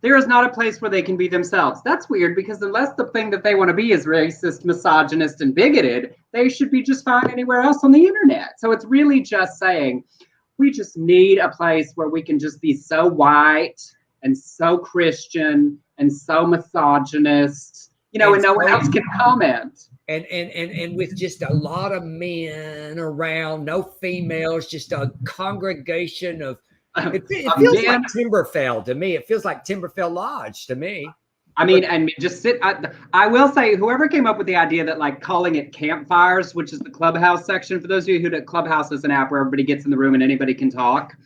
there is not a place where they can be themselves. That's weird, because unless the thing that they want to be is racist, misogynist, and bigoted, they should be just fine anywhere else on the internet. So it's really just saying, we just need a place where we can just be so white and so Christian and so misogynist, and no one else can comment. And with just a lot of men around, no females, just a congregation of, it feels like Timberfell to me. It feels like Timberfell Lodge to me. I mean, and just sit. I will say, whoever came up with the idea that like calling it campfires, which is the Clubhouse section, for those of you who know, Clubhouse is an app where everybody gets in the room and anybody can talk.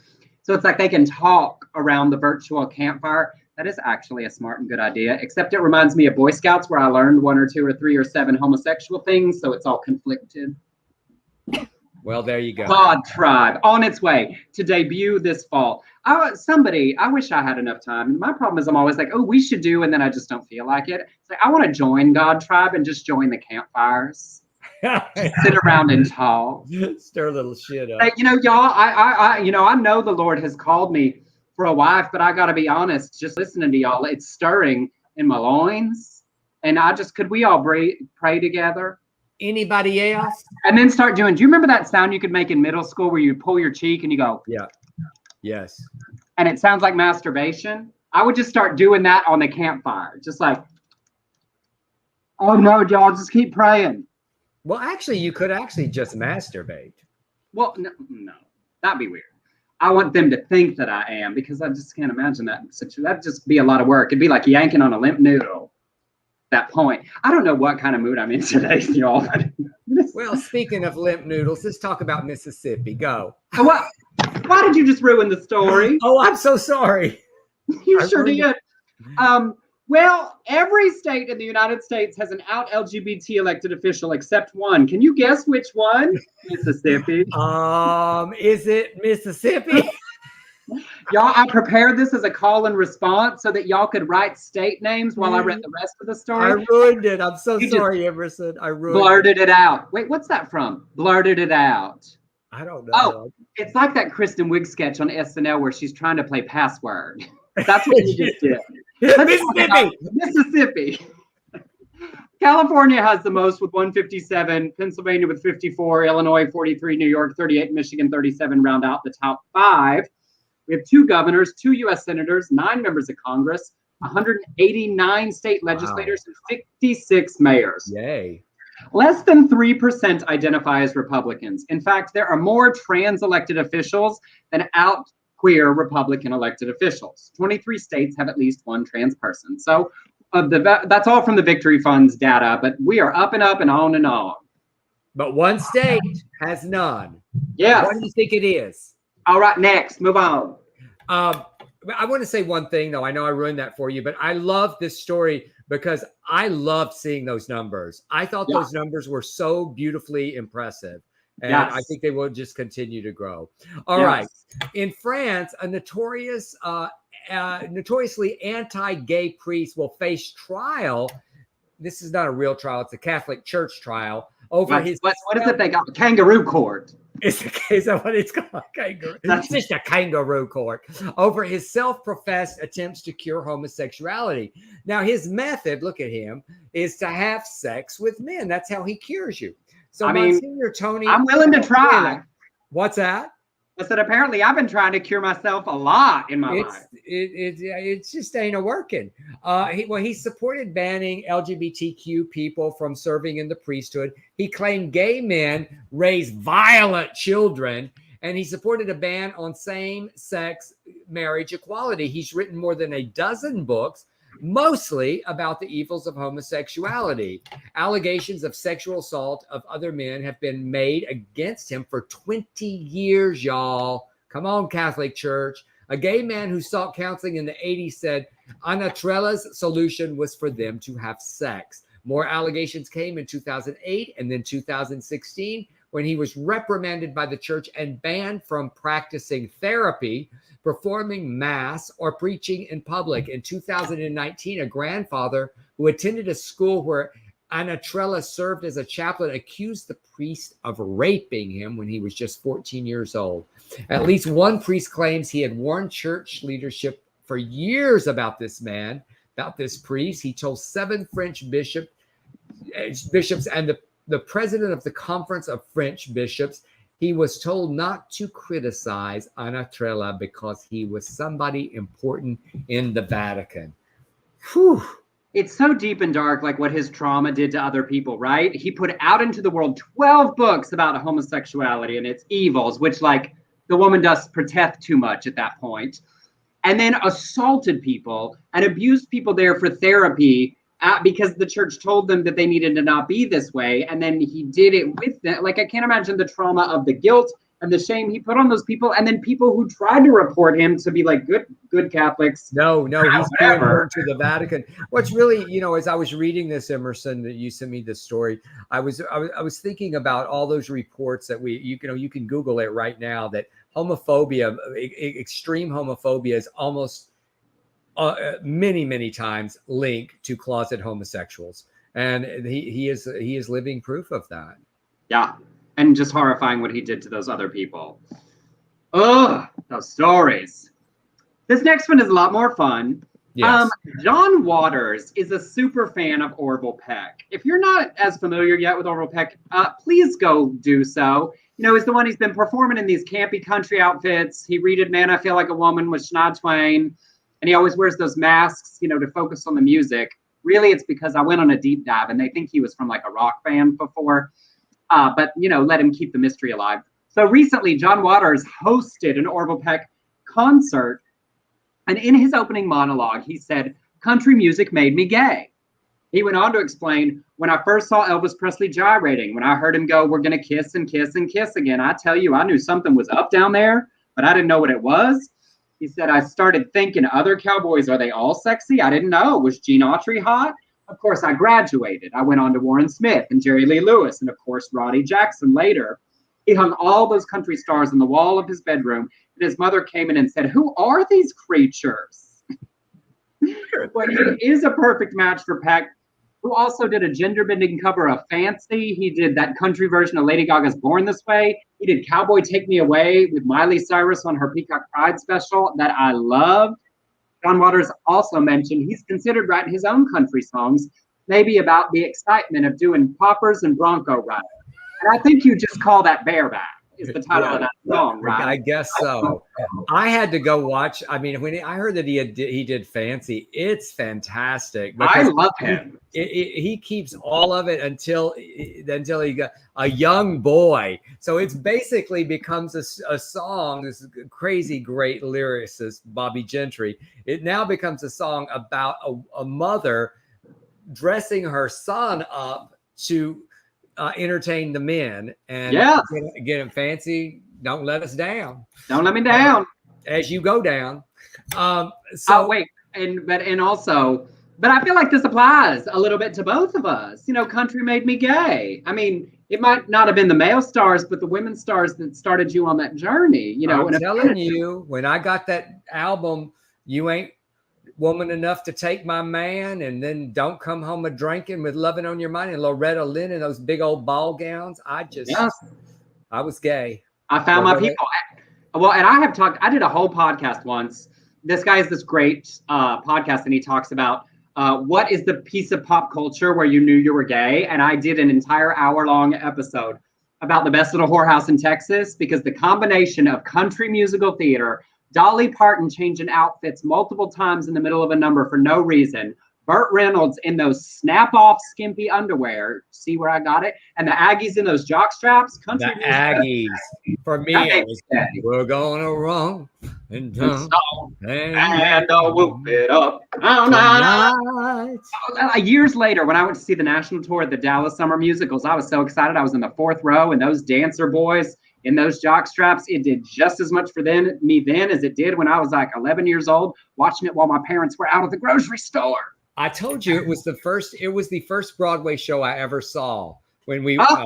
So it's like they can talk around the virtual campfire. That is actually a smart and good idea, except it reminds me of Boy Scouts, where I learned 1 or 2 or 3 or 7 homosexual things. So it's all conflicted. Well, there you go. GodTribe on its way to debut this fall. I wish I had enough time. My problem is I'm always like, oh, we should do, and then I just don't feel like it. It's like, I want to join GodTribe and just join the campfires. Sit around and talk. Stir a little shit up. Hey, y'all, I know the Lord has called me for a wife, but I got to be honest, just listening to y'all, it's stirring in my loins. And could we all pray together? Anybody else? And then start doing, do you remember that sound you could make in middle school where you pull your cheek and you go, yeah, yes. And it sounds like masturbation? I would just start doing that on the campfire. Just like, oh no, y'all, just keep praying. Well, actually, you could actually just masturbate. Well, no, that'd be weird. I want them to think that I am, because I just can't imagine that. That'd just be a lot of work. It'd be like yanking on a limp noodle. that point. I don't know what kind of mood I'm in today, y'all. Well, speaking of limp noodles, let's talk about Mississippi. Go. What? Why did you just ruin the story? Oh, I'm so sorry. You sure did. Well, every state in the United States has an out LGBT elected official except one. Can you guess which one? Mississippi. Is it Mississippi? Y'all, I prepared this as a call and response so that y'all could write state names while I read the rest of the story. I ruined it. I'm so sorry, Emerson. I ruined blurted it out. Wait, what's that from? Blurted it out. I don't know. Oh, it's like that Kristen Wiig sketch on SNL where she's trying to play password. That's what you just did. Mississippi. California has the most with 157, Pennsylvania with 54, Illinois 43, New York 38, Michigan 37 round out the top 5. We have 2 governors, 2 U.S. senators, 9 members of Congress, 189 state legislators, and 56 mayors. Yay. Less than 3% identify as Republicans. In fact, there are more trans elected officials than out queer Republican elected officials. 23 states have at least one trans person. So that's all from the Victory Fund's data, but we are up and up and on and on. But one state has none. Yes. What do you think it is? All right, next, move on. I want to say one thing, though. I know I ruined that for you, but I love this story because I loved seeing those numbers. I thought those numbers were so beautifully impressive. And I think they will just continue to grow. All right. In France, a notoriously anti-gay priest will face trial. This is not a real trial. It's a Catholic Church trial over his. What is it they got? Kangaroo court. It's the case of what it's called. Kangaroo. It's just a kangaroo court over his self-professed attempts to cure homosexuality. Now, his method, look at him, is to have sex with men. That's how he cures you. So, I mean, Monsignor Tony, I'm willing to try. What's that? I said, apparently I've been trying to cure myself a lot in my life. It's just ain't working. He supported banning LGBTQ people from serving in the priesthood. He claimed gay men raise violent children, and he supported a ban on same-sex marriage equality. He's written more than a dozen books, mostly about the evils of homosexuality. Allegations of sexual assault of other men have been made against him for 20 years, y'all. Come on, Catholic Church. A gay man who sought counseling in the 80s said Anatrella's solution was for them to have sex. More allegations came in 2008 and then 2016 when he was reprimanded by the church and banned from practicing therapy, performing mass, or preaching in public. In 2019, a grandfather who attended a school where Anatrella served as a chaplain accused the priest of raping him when he was just 14 years old. At least one priest claims he had warned church leadership for years about this man, about this priest. He told 7 French bishops and the president of the Conference of French Bishops, he was told not to criticize Anatrella because he was somebody important in the Vatican. Whew. It's so deep and dark, like what his trauma did to other people, right? He put out into the world 12 books about homosexuality and its evils, which like the woman does protest too much at that point. And then assaulted people and abused people there for therapy because the church told them that they needed to not be this way. And then he did it with them. Like, I can't imagine the trauma of the guilt and the shame he put on those people. And then people who tried to report him to be like good Catholics. No, he's going to the Vatican. What's really, as I was reading this, Emerson, that you sent me this story, I was thinking about all those reports that you can Google it right now, that homophobia, extreme homophobia is almost many times linked to closet homosexuals, and he is living proof of that. Yeah, and just horrifying what he did to those other people. Ugh, those stories. This next one is a lot more fun. Yes. John Waters is a super fan of Orville Peck. If you're not as familiar yet with Orville Peck, please go do so. He's the one who's been performing in these campy country outfits. He redid Man, I Feel Like a Woman with Shania Twain. And he always wears those masks, to focus on the music. Really, it's because I went on a deep dive and they think he was from like a rock band before. But let him keep the mystery alive. So recently, John Waters hosted an Orville Peck concert. And in his opening monologue, he said, "Country music made me gay." He went on to explain, when I first saw Elvis Presley gyrating, when I heard him go, we're going to kiss and kiss and kiss again, I tell you, I knew something was up down there, but I didn't know what it was. He said, I started thinking, other cowboys, are they all sexy? I didn't know. Was Gene Autry hot? Of course, I graduated. I went on to Warren Smith and Jerry Lee Lewis, and of course, Roddy Jackson later. He hung all those country stars on the wall of his bedroom, and his mother came in and said, who are these creatures? Well, he is a perfect match for Peck, who also did a gender-bending cover of Fancy. He did that country version of Lady Gaga's Born This Way. He did Cowboy Take Me Away with Miley Cyrus on her Peacock Pride special that I loved. John Waters also mentioned he's considered writing his own country songs, maybe about the excitement of doing poppers and bronco riding. And I think you just call that bareback is the title of that song, right? I guess so. I had to go watch. I mean, when I heard that he did Fancy, it's fantastic. I love him. He keeps all of it until he got a young boy. So it's basically becomes a song. This crazy great lyricist Bobby Gentry. It now becomes a song about a mother dressing her son up to entertain the men, and get him fancy. Don't let us down. Don't let me down as you go down. But I feel like this applies a little bit to both of us. You know, country made me gay. I mean, it might not have been the male stars, but the women stars that started you on that journey. You know, I'm telling you, when I got that album, You Ain't Woman Enough to Take My Man, and then Don't Come Home a Drinking with Loving on Your Mind, and Loretta Lynn in those big old ball gowns. I was gay. I found my people. Well, and I did a whole podcast once. This guy has this great podcast, and he talks about what is the piece of pop culture where you knew you were gay. And I did an entire hour-long episode about the best little whorehouse in Texas, because the combination of country musical theater, Dolly Parton changing outfits multiple times in the middle of a number for no reason, Burt Reynolds in those snap-off skimpy underwear, see where I got it? And the Aggies in those jock straps. Country the Aggies. For me, it was, we're gonna run and jump and whoop it up. Years later, when I went to see the national tour of the Dallas Summer Musicals, I was so excited. I was in the 4th row, and those dancer boys in those jock straps, it did just as much for me then as it did when I was like 11 years old, watching it while my parents were out at the grocery store. I told you it was the first Broadway show I ever saw. When I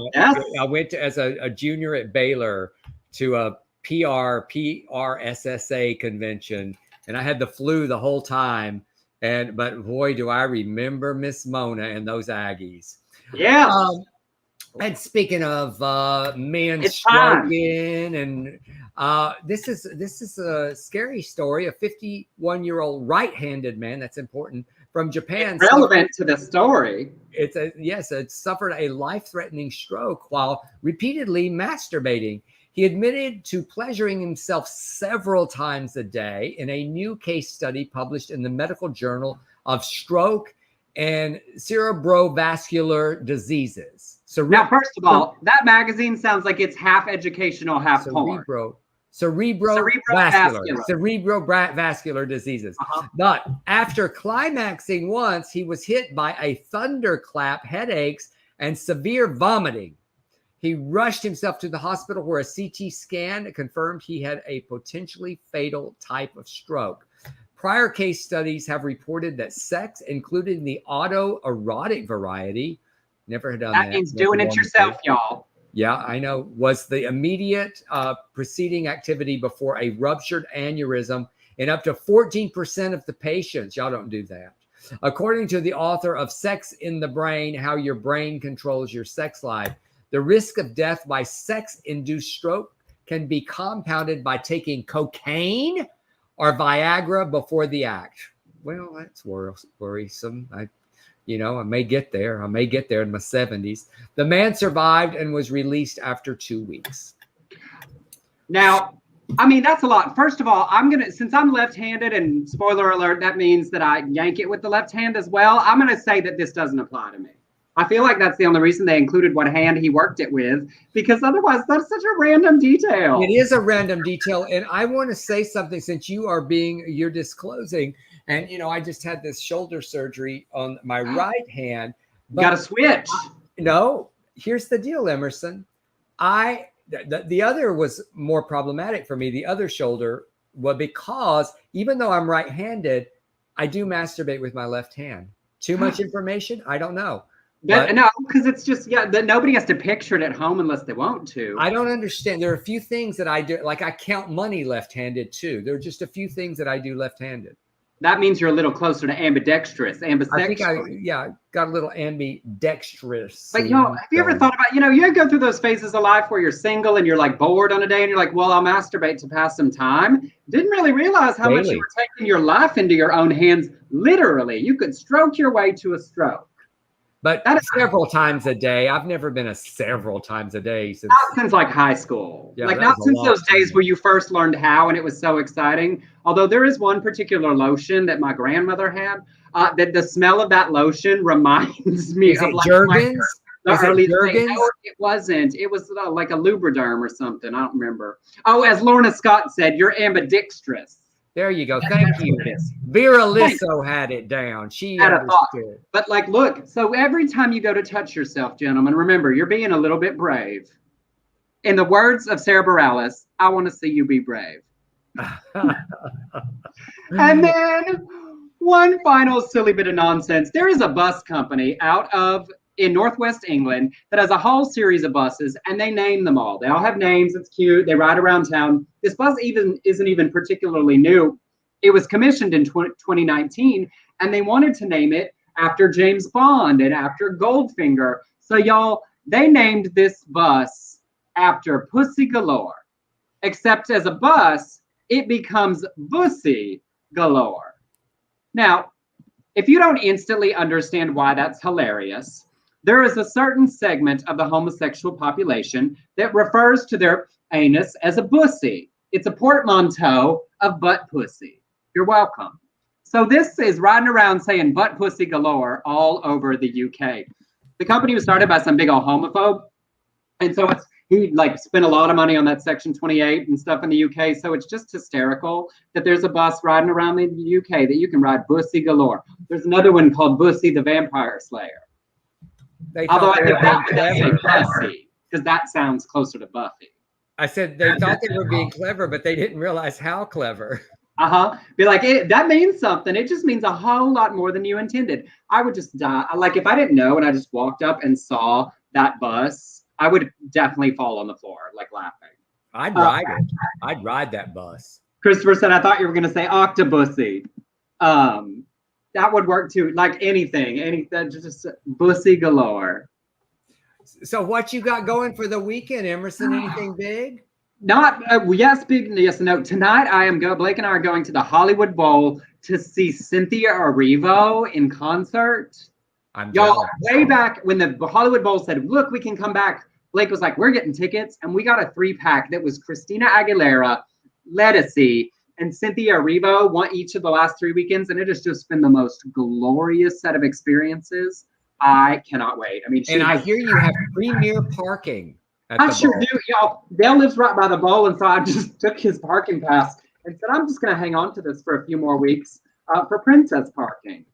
went to, as a junior at Baylor, to a PRSSA convention, and I had the flu the whole time. But boy, do I remember Miss Mona and those Aggies. Yeah. And speaking of men stroking, and this is a scary story. A 51-year-old right-handed man, that's important, from Japan. It's relevant to the story. It suffered a life-threatening stroke while repeatedly masturbating. He admitted to pleasuring himself several times a day in a new case study published in the Medical Journal of Stroke and Cerebrovascular Diseases. Now, first of all, that magazine sounds like it's half educational, half porn. Cerebrovascular diseases. But after climaxing once, he was hit by a thunderclap, headaches, and severe vomiting. He rushed himself to the hospital, where a CT scan confirmed he had a potentially fatal type of stroke. Prior case studies have reported that sex, including the autoerotic variety, never done that. That means doing it yourself, y'all. Yeah, I know. Was the immediate preceding activity before a ruptured aneurysm in up to 14% of the patients. Y'all don't do that. According to the author of Sex in the Brain, How Your Brain Controls Your Sex Life, the risk of death by sex-induced stroke can be compounded by taking cocaine or Viagra before the act. Well, that's worrisome. I may get there. I may get there in my 70s. The man survived and was released after 2 weeks. Now, I mean, that's a lot. First of all, since I'm left-handed, and spoiler alert, that means that I yank it with the left hand as well. I'm going to say that this doesn't apply to me. I feel like that's the only reason they included what hand he worked it with, because otherwise that's such a random detail. It is a random detail. And I want to say something, since you're disclosing. And, I just had this shoulder surgery on my right hand. Got to switch. No, here's the deal, Emerson. The other was more problematic for me, the other shoulder, because even though I'm right-handed, I do masturbate with my left hand. Too much information? I don't know. No, because it's just, that nobody has to picture it at home unless they want to. I don't understand. There are a few things that I do, like I count money left-handed too. There are just a few things that I do left-handed. That means you're a little closer to ambidextrous. I think got a little ambidextrous. But have you ever thought about, you go through those phases of life where you're single and you're like bored on a day and you're like, well, I'll masturbate to pass some time. Didn't really realize how much you were taking your life into your own hands. Literally, you could stroke your way to a stroke. But several times a day. I've never been a several times a day since like high school. Yeah, not since those days where you first learned how and it was so exciting. Although there is one particular lotion that my grandmother had, that the smell of that lotion reminds me of like Jergens? No, it wasn't. It was like a Lubriderm or something. I don't remember. Oh, as Lorna Scott said, you're ambidextrous. There you go. Thank you. Vera Lisso had it down. She had understood. But look, so every time you go to touch yourself, gentlemen, remember, you're being a little bit brave. In the words of Sarah Bareilles, I want to see you be brave. And then one final silly bit of nonsense. There is a bus company in Northwest England that has a whole series of buses, and they name them all. They all have names. It's cute. They ride around town. This bus isn't even particularly new. It was commissioned in 2019, and they wanted to name it after James Bond and after Goldfinger. So y'all, they named this bus after Pussy Galore. Except as a bus, it becomes Bussy Galore. Now, if you don't instantly understand why that's hilarious, there is a certain segment of the homosexual population that refers to their anus as a bussy. It's a portmanteau of butt pussy. You're welcome. So this is riding around saying butt pussy galore all over the UK. The company was started by some big old homophobe. And so he spent a lot of money on that Section 28 and stuff in the UK. So it's just hysterical that there's a bus riding around the UK that you can ride bussy galore. There's another one called Bussy the Vampire Slayer. Although I think that would say Bussy, because that sounds closer to Buffy. I said they thought they were being clever, but they didn't realize how clever. Be like, that means something. It just means a whole lot more than you intended. I would just die. Like if I didn't know and I just walked up and saw that bus, I would definitely fall on the floor, laughing. I'd ride it. I'd ride that bus. Christopher said, I thought you were going to say octobussy. That would work too. Like anything, just bussy galore. So what you got going for the weekend, Emerson? Anything big? Not yes, big yes and no. Tonight Blake and I are going to the Hollywood Bowl to see Cynthia Erivo in concert. Y'all, way back when the Hollywood Bowl said, look, we can come back, Blake was like, we're getting tickets, and we got a 3-pack that was Christina Aguilera, Ledisi, and Cynthia Erivo won each of the last 3 weekends, and it has just been the most glorious set of experiences. I cannot wait. I mean, I hear you have premier parking. I sure do, y'all. Dale lives right by the bowl, and so I just took his parking pass and said, I'm just going to hang on to this for a few more weeks for princess parking.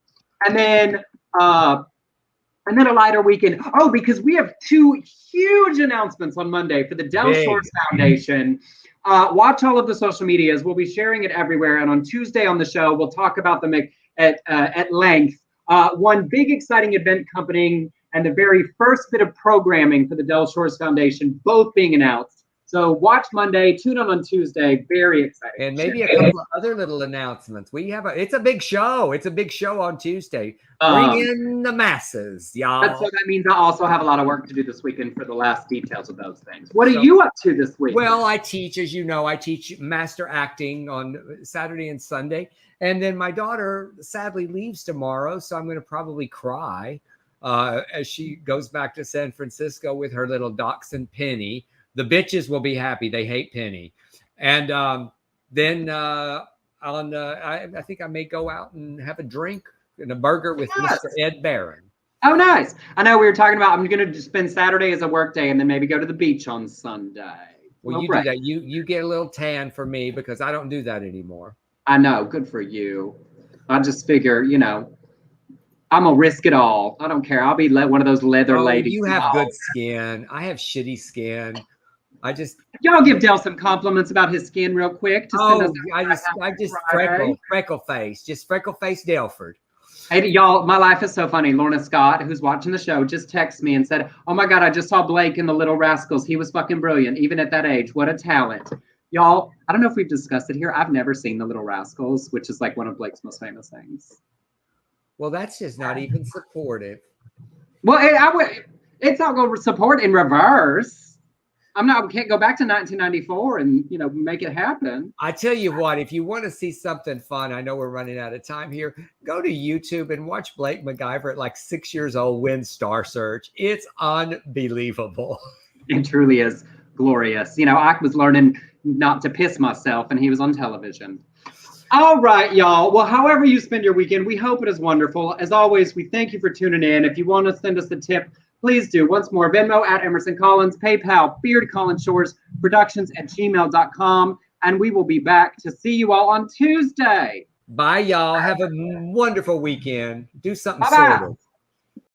And then a lighter weekend. Oh, because we have 2 huge announcements on Monday for the Del Shores Foundation. Watch all of the social medias. We'll be sharing it everywhere. And on Tuesday on the show, we'll talk about them at length. One big exciting event coming and the very first bit of programming for the Del Shores Foundation, both being announced. So watch Monday, tune in on Tuesday. Very exciting. And maybe a couple of other little announcements. It's a big show. It's a big show on Tuesday. Bring in the masses, y'all. So that means I also have a lot of work to do this weekend for the last details of those things. What are you up to this week? Well, I teach, as you know, master acting on Saturday and Sunday. And then my daughter sadly leaves tomorrow, so I'm going to probably cry as she goes back to San Francisco with her little dachshund Penny. The bitches will be happy. They hate Penny. And then I think I may go out and have a drink and a burger with Mr. Ed Barron. Oh, nice. I know we were talking about, I'm going to spend Saturday as a work day and then maybe go to the beach on Sunday. Well, you do that. You get a little tan for me because I don't do that anymore. I know. Good for you. I just figure, you know, I'm gonna risk it all. I don't care. I'll be one of those leather ladies. You have good skin. I have shitty skin. Y'all give Dale some compliments about his skin real quick. I just freckle face, just freckle face Delford. Hey, y'all, my life is so funny. Lorna Scott, who's watching the show, just texted me and said, "Oh my God, I just saw Blake in The Little Rascals. He was fucking brilliant, even at that age. What a talent." Y'all, I don't know if we've discussed it here. I've never seen The Little Rascals, which is like one of Blake's most famous things. Well, that's just not even supportive. Well, it's not going to support in reverse. Can't go back to 1994 and, you know, make it happen. I tell you what, if you want to see something fun, I know we're running out of time here. Go to YouTube and watch Blake MacGyver at like 6 years old win Star Search. It's unbelievable. It truly is glorious. You know, I was learning not to piss myself and he was on television. All right, y'all. Well, however you spend your weekend, we hope it is wonderful. As always, we thank you for tuning in. If you want to send us a tip, please do. Once more, Venmo at Emerson Collins, PayPal, beardcollinsshores.productions@gmail.com. And we will be back to see you all on Tuesday. Bye, y'all. Have a wonderful weekend. Do something Bye-bye. sorted.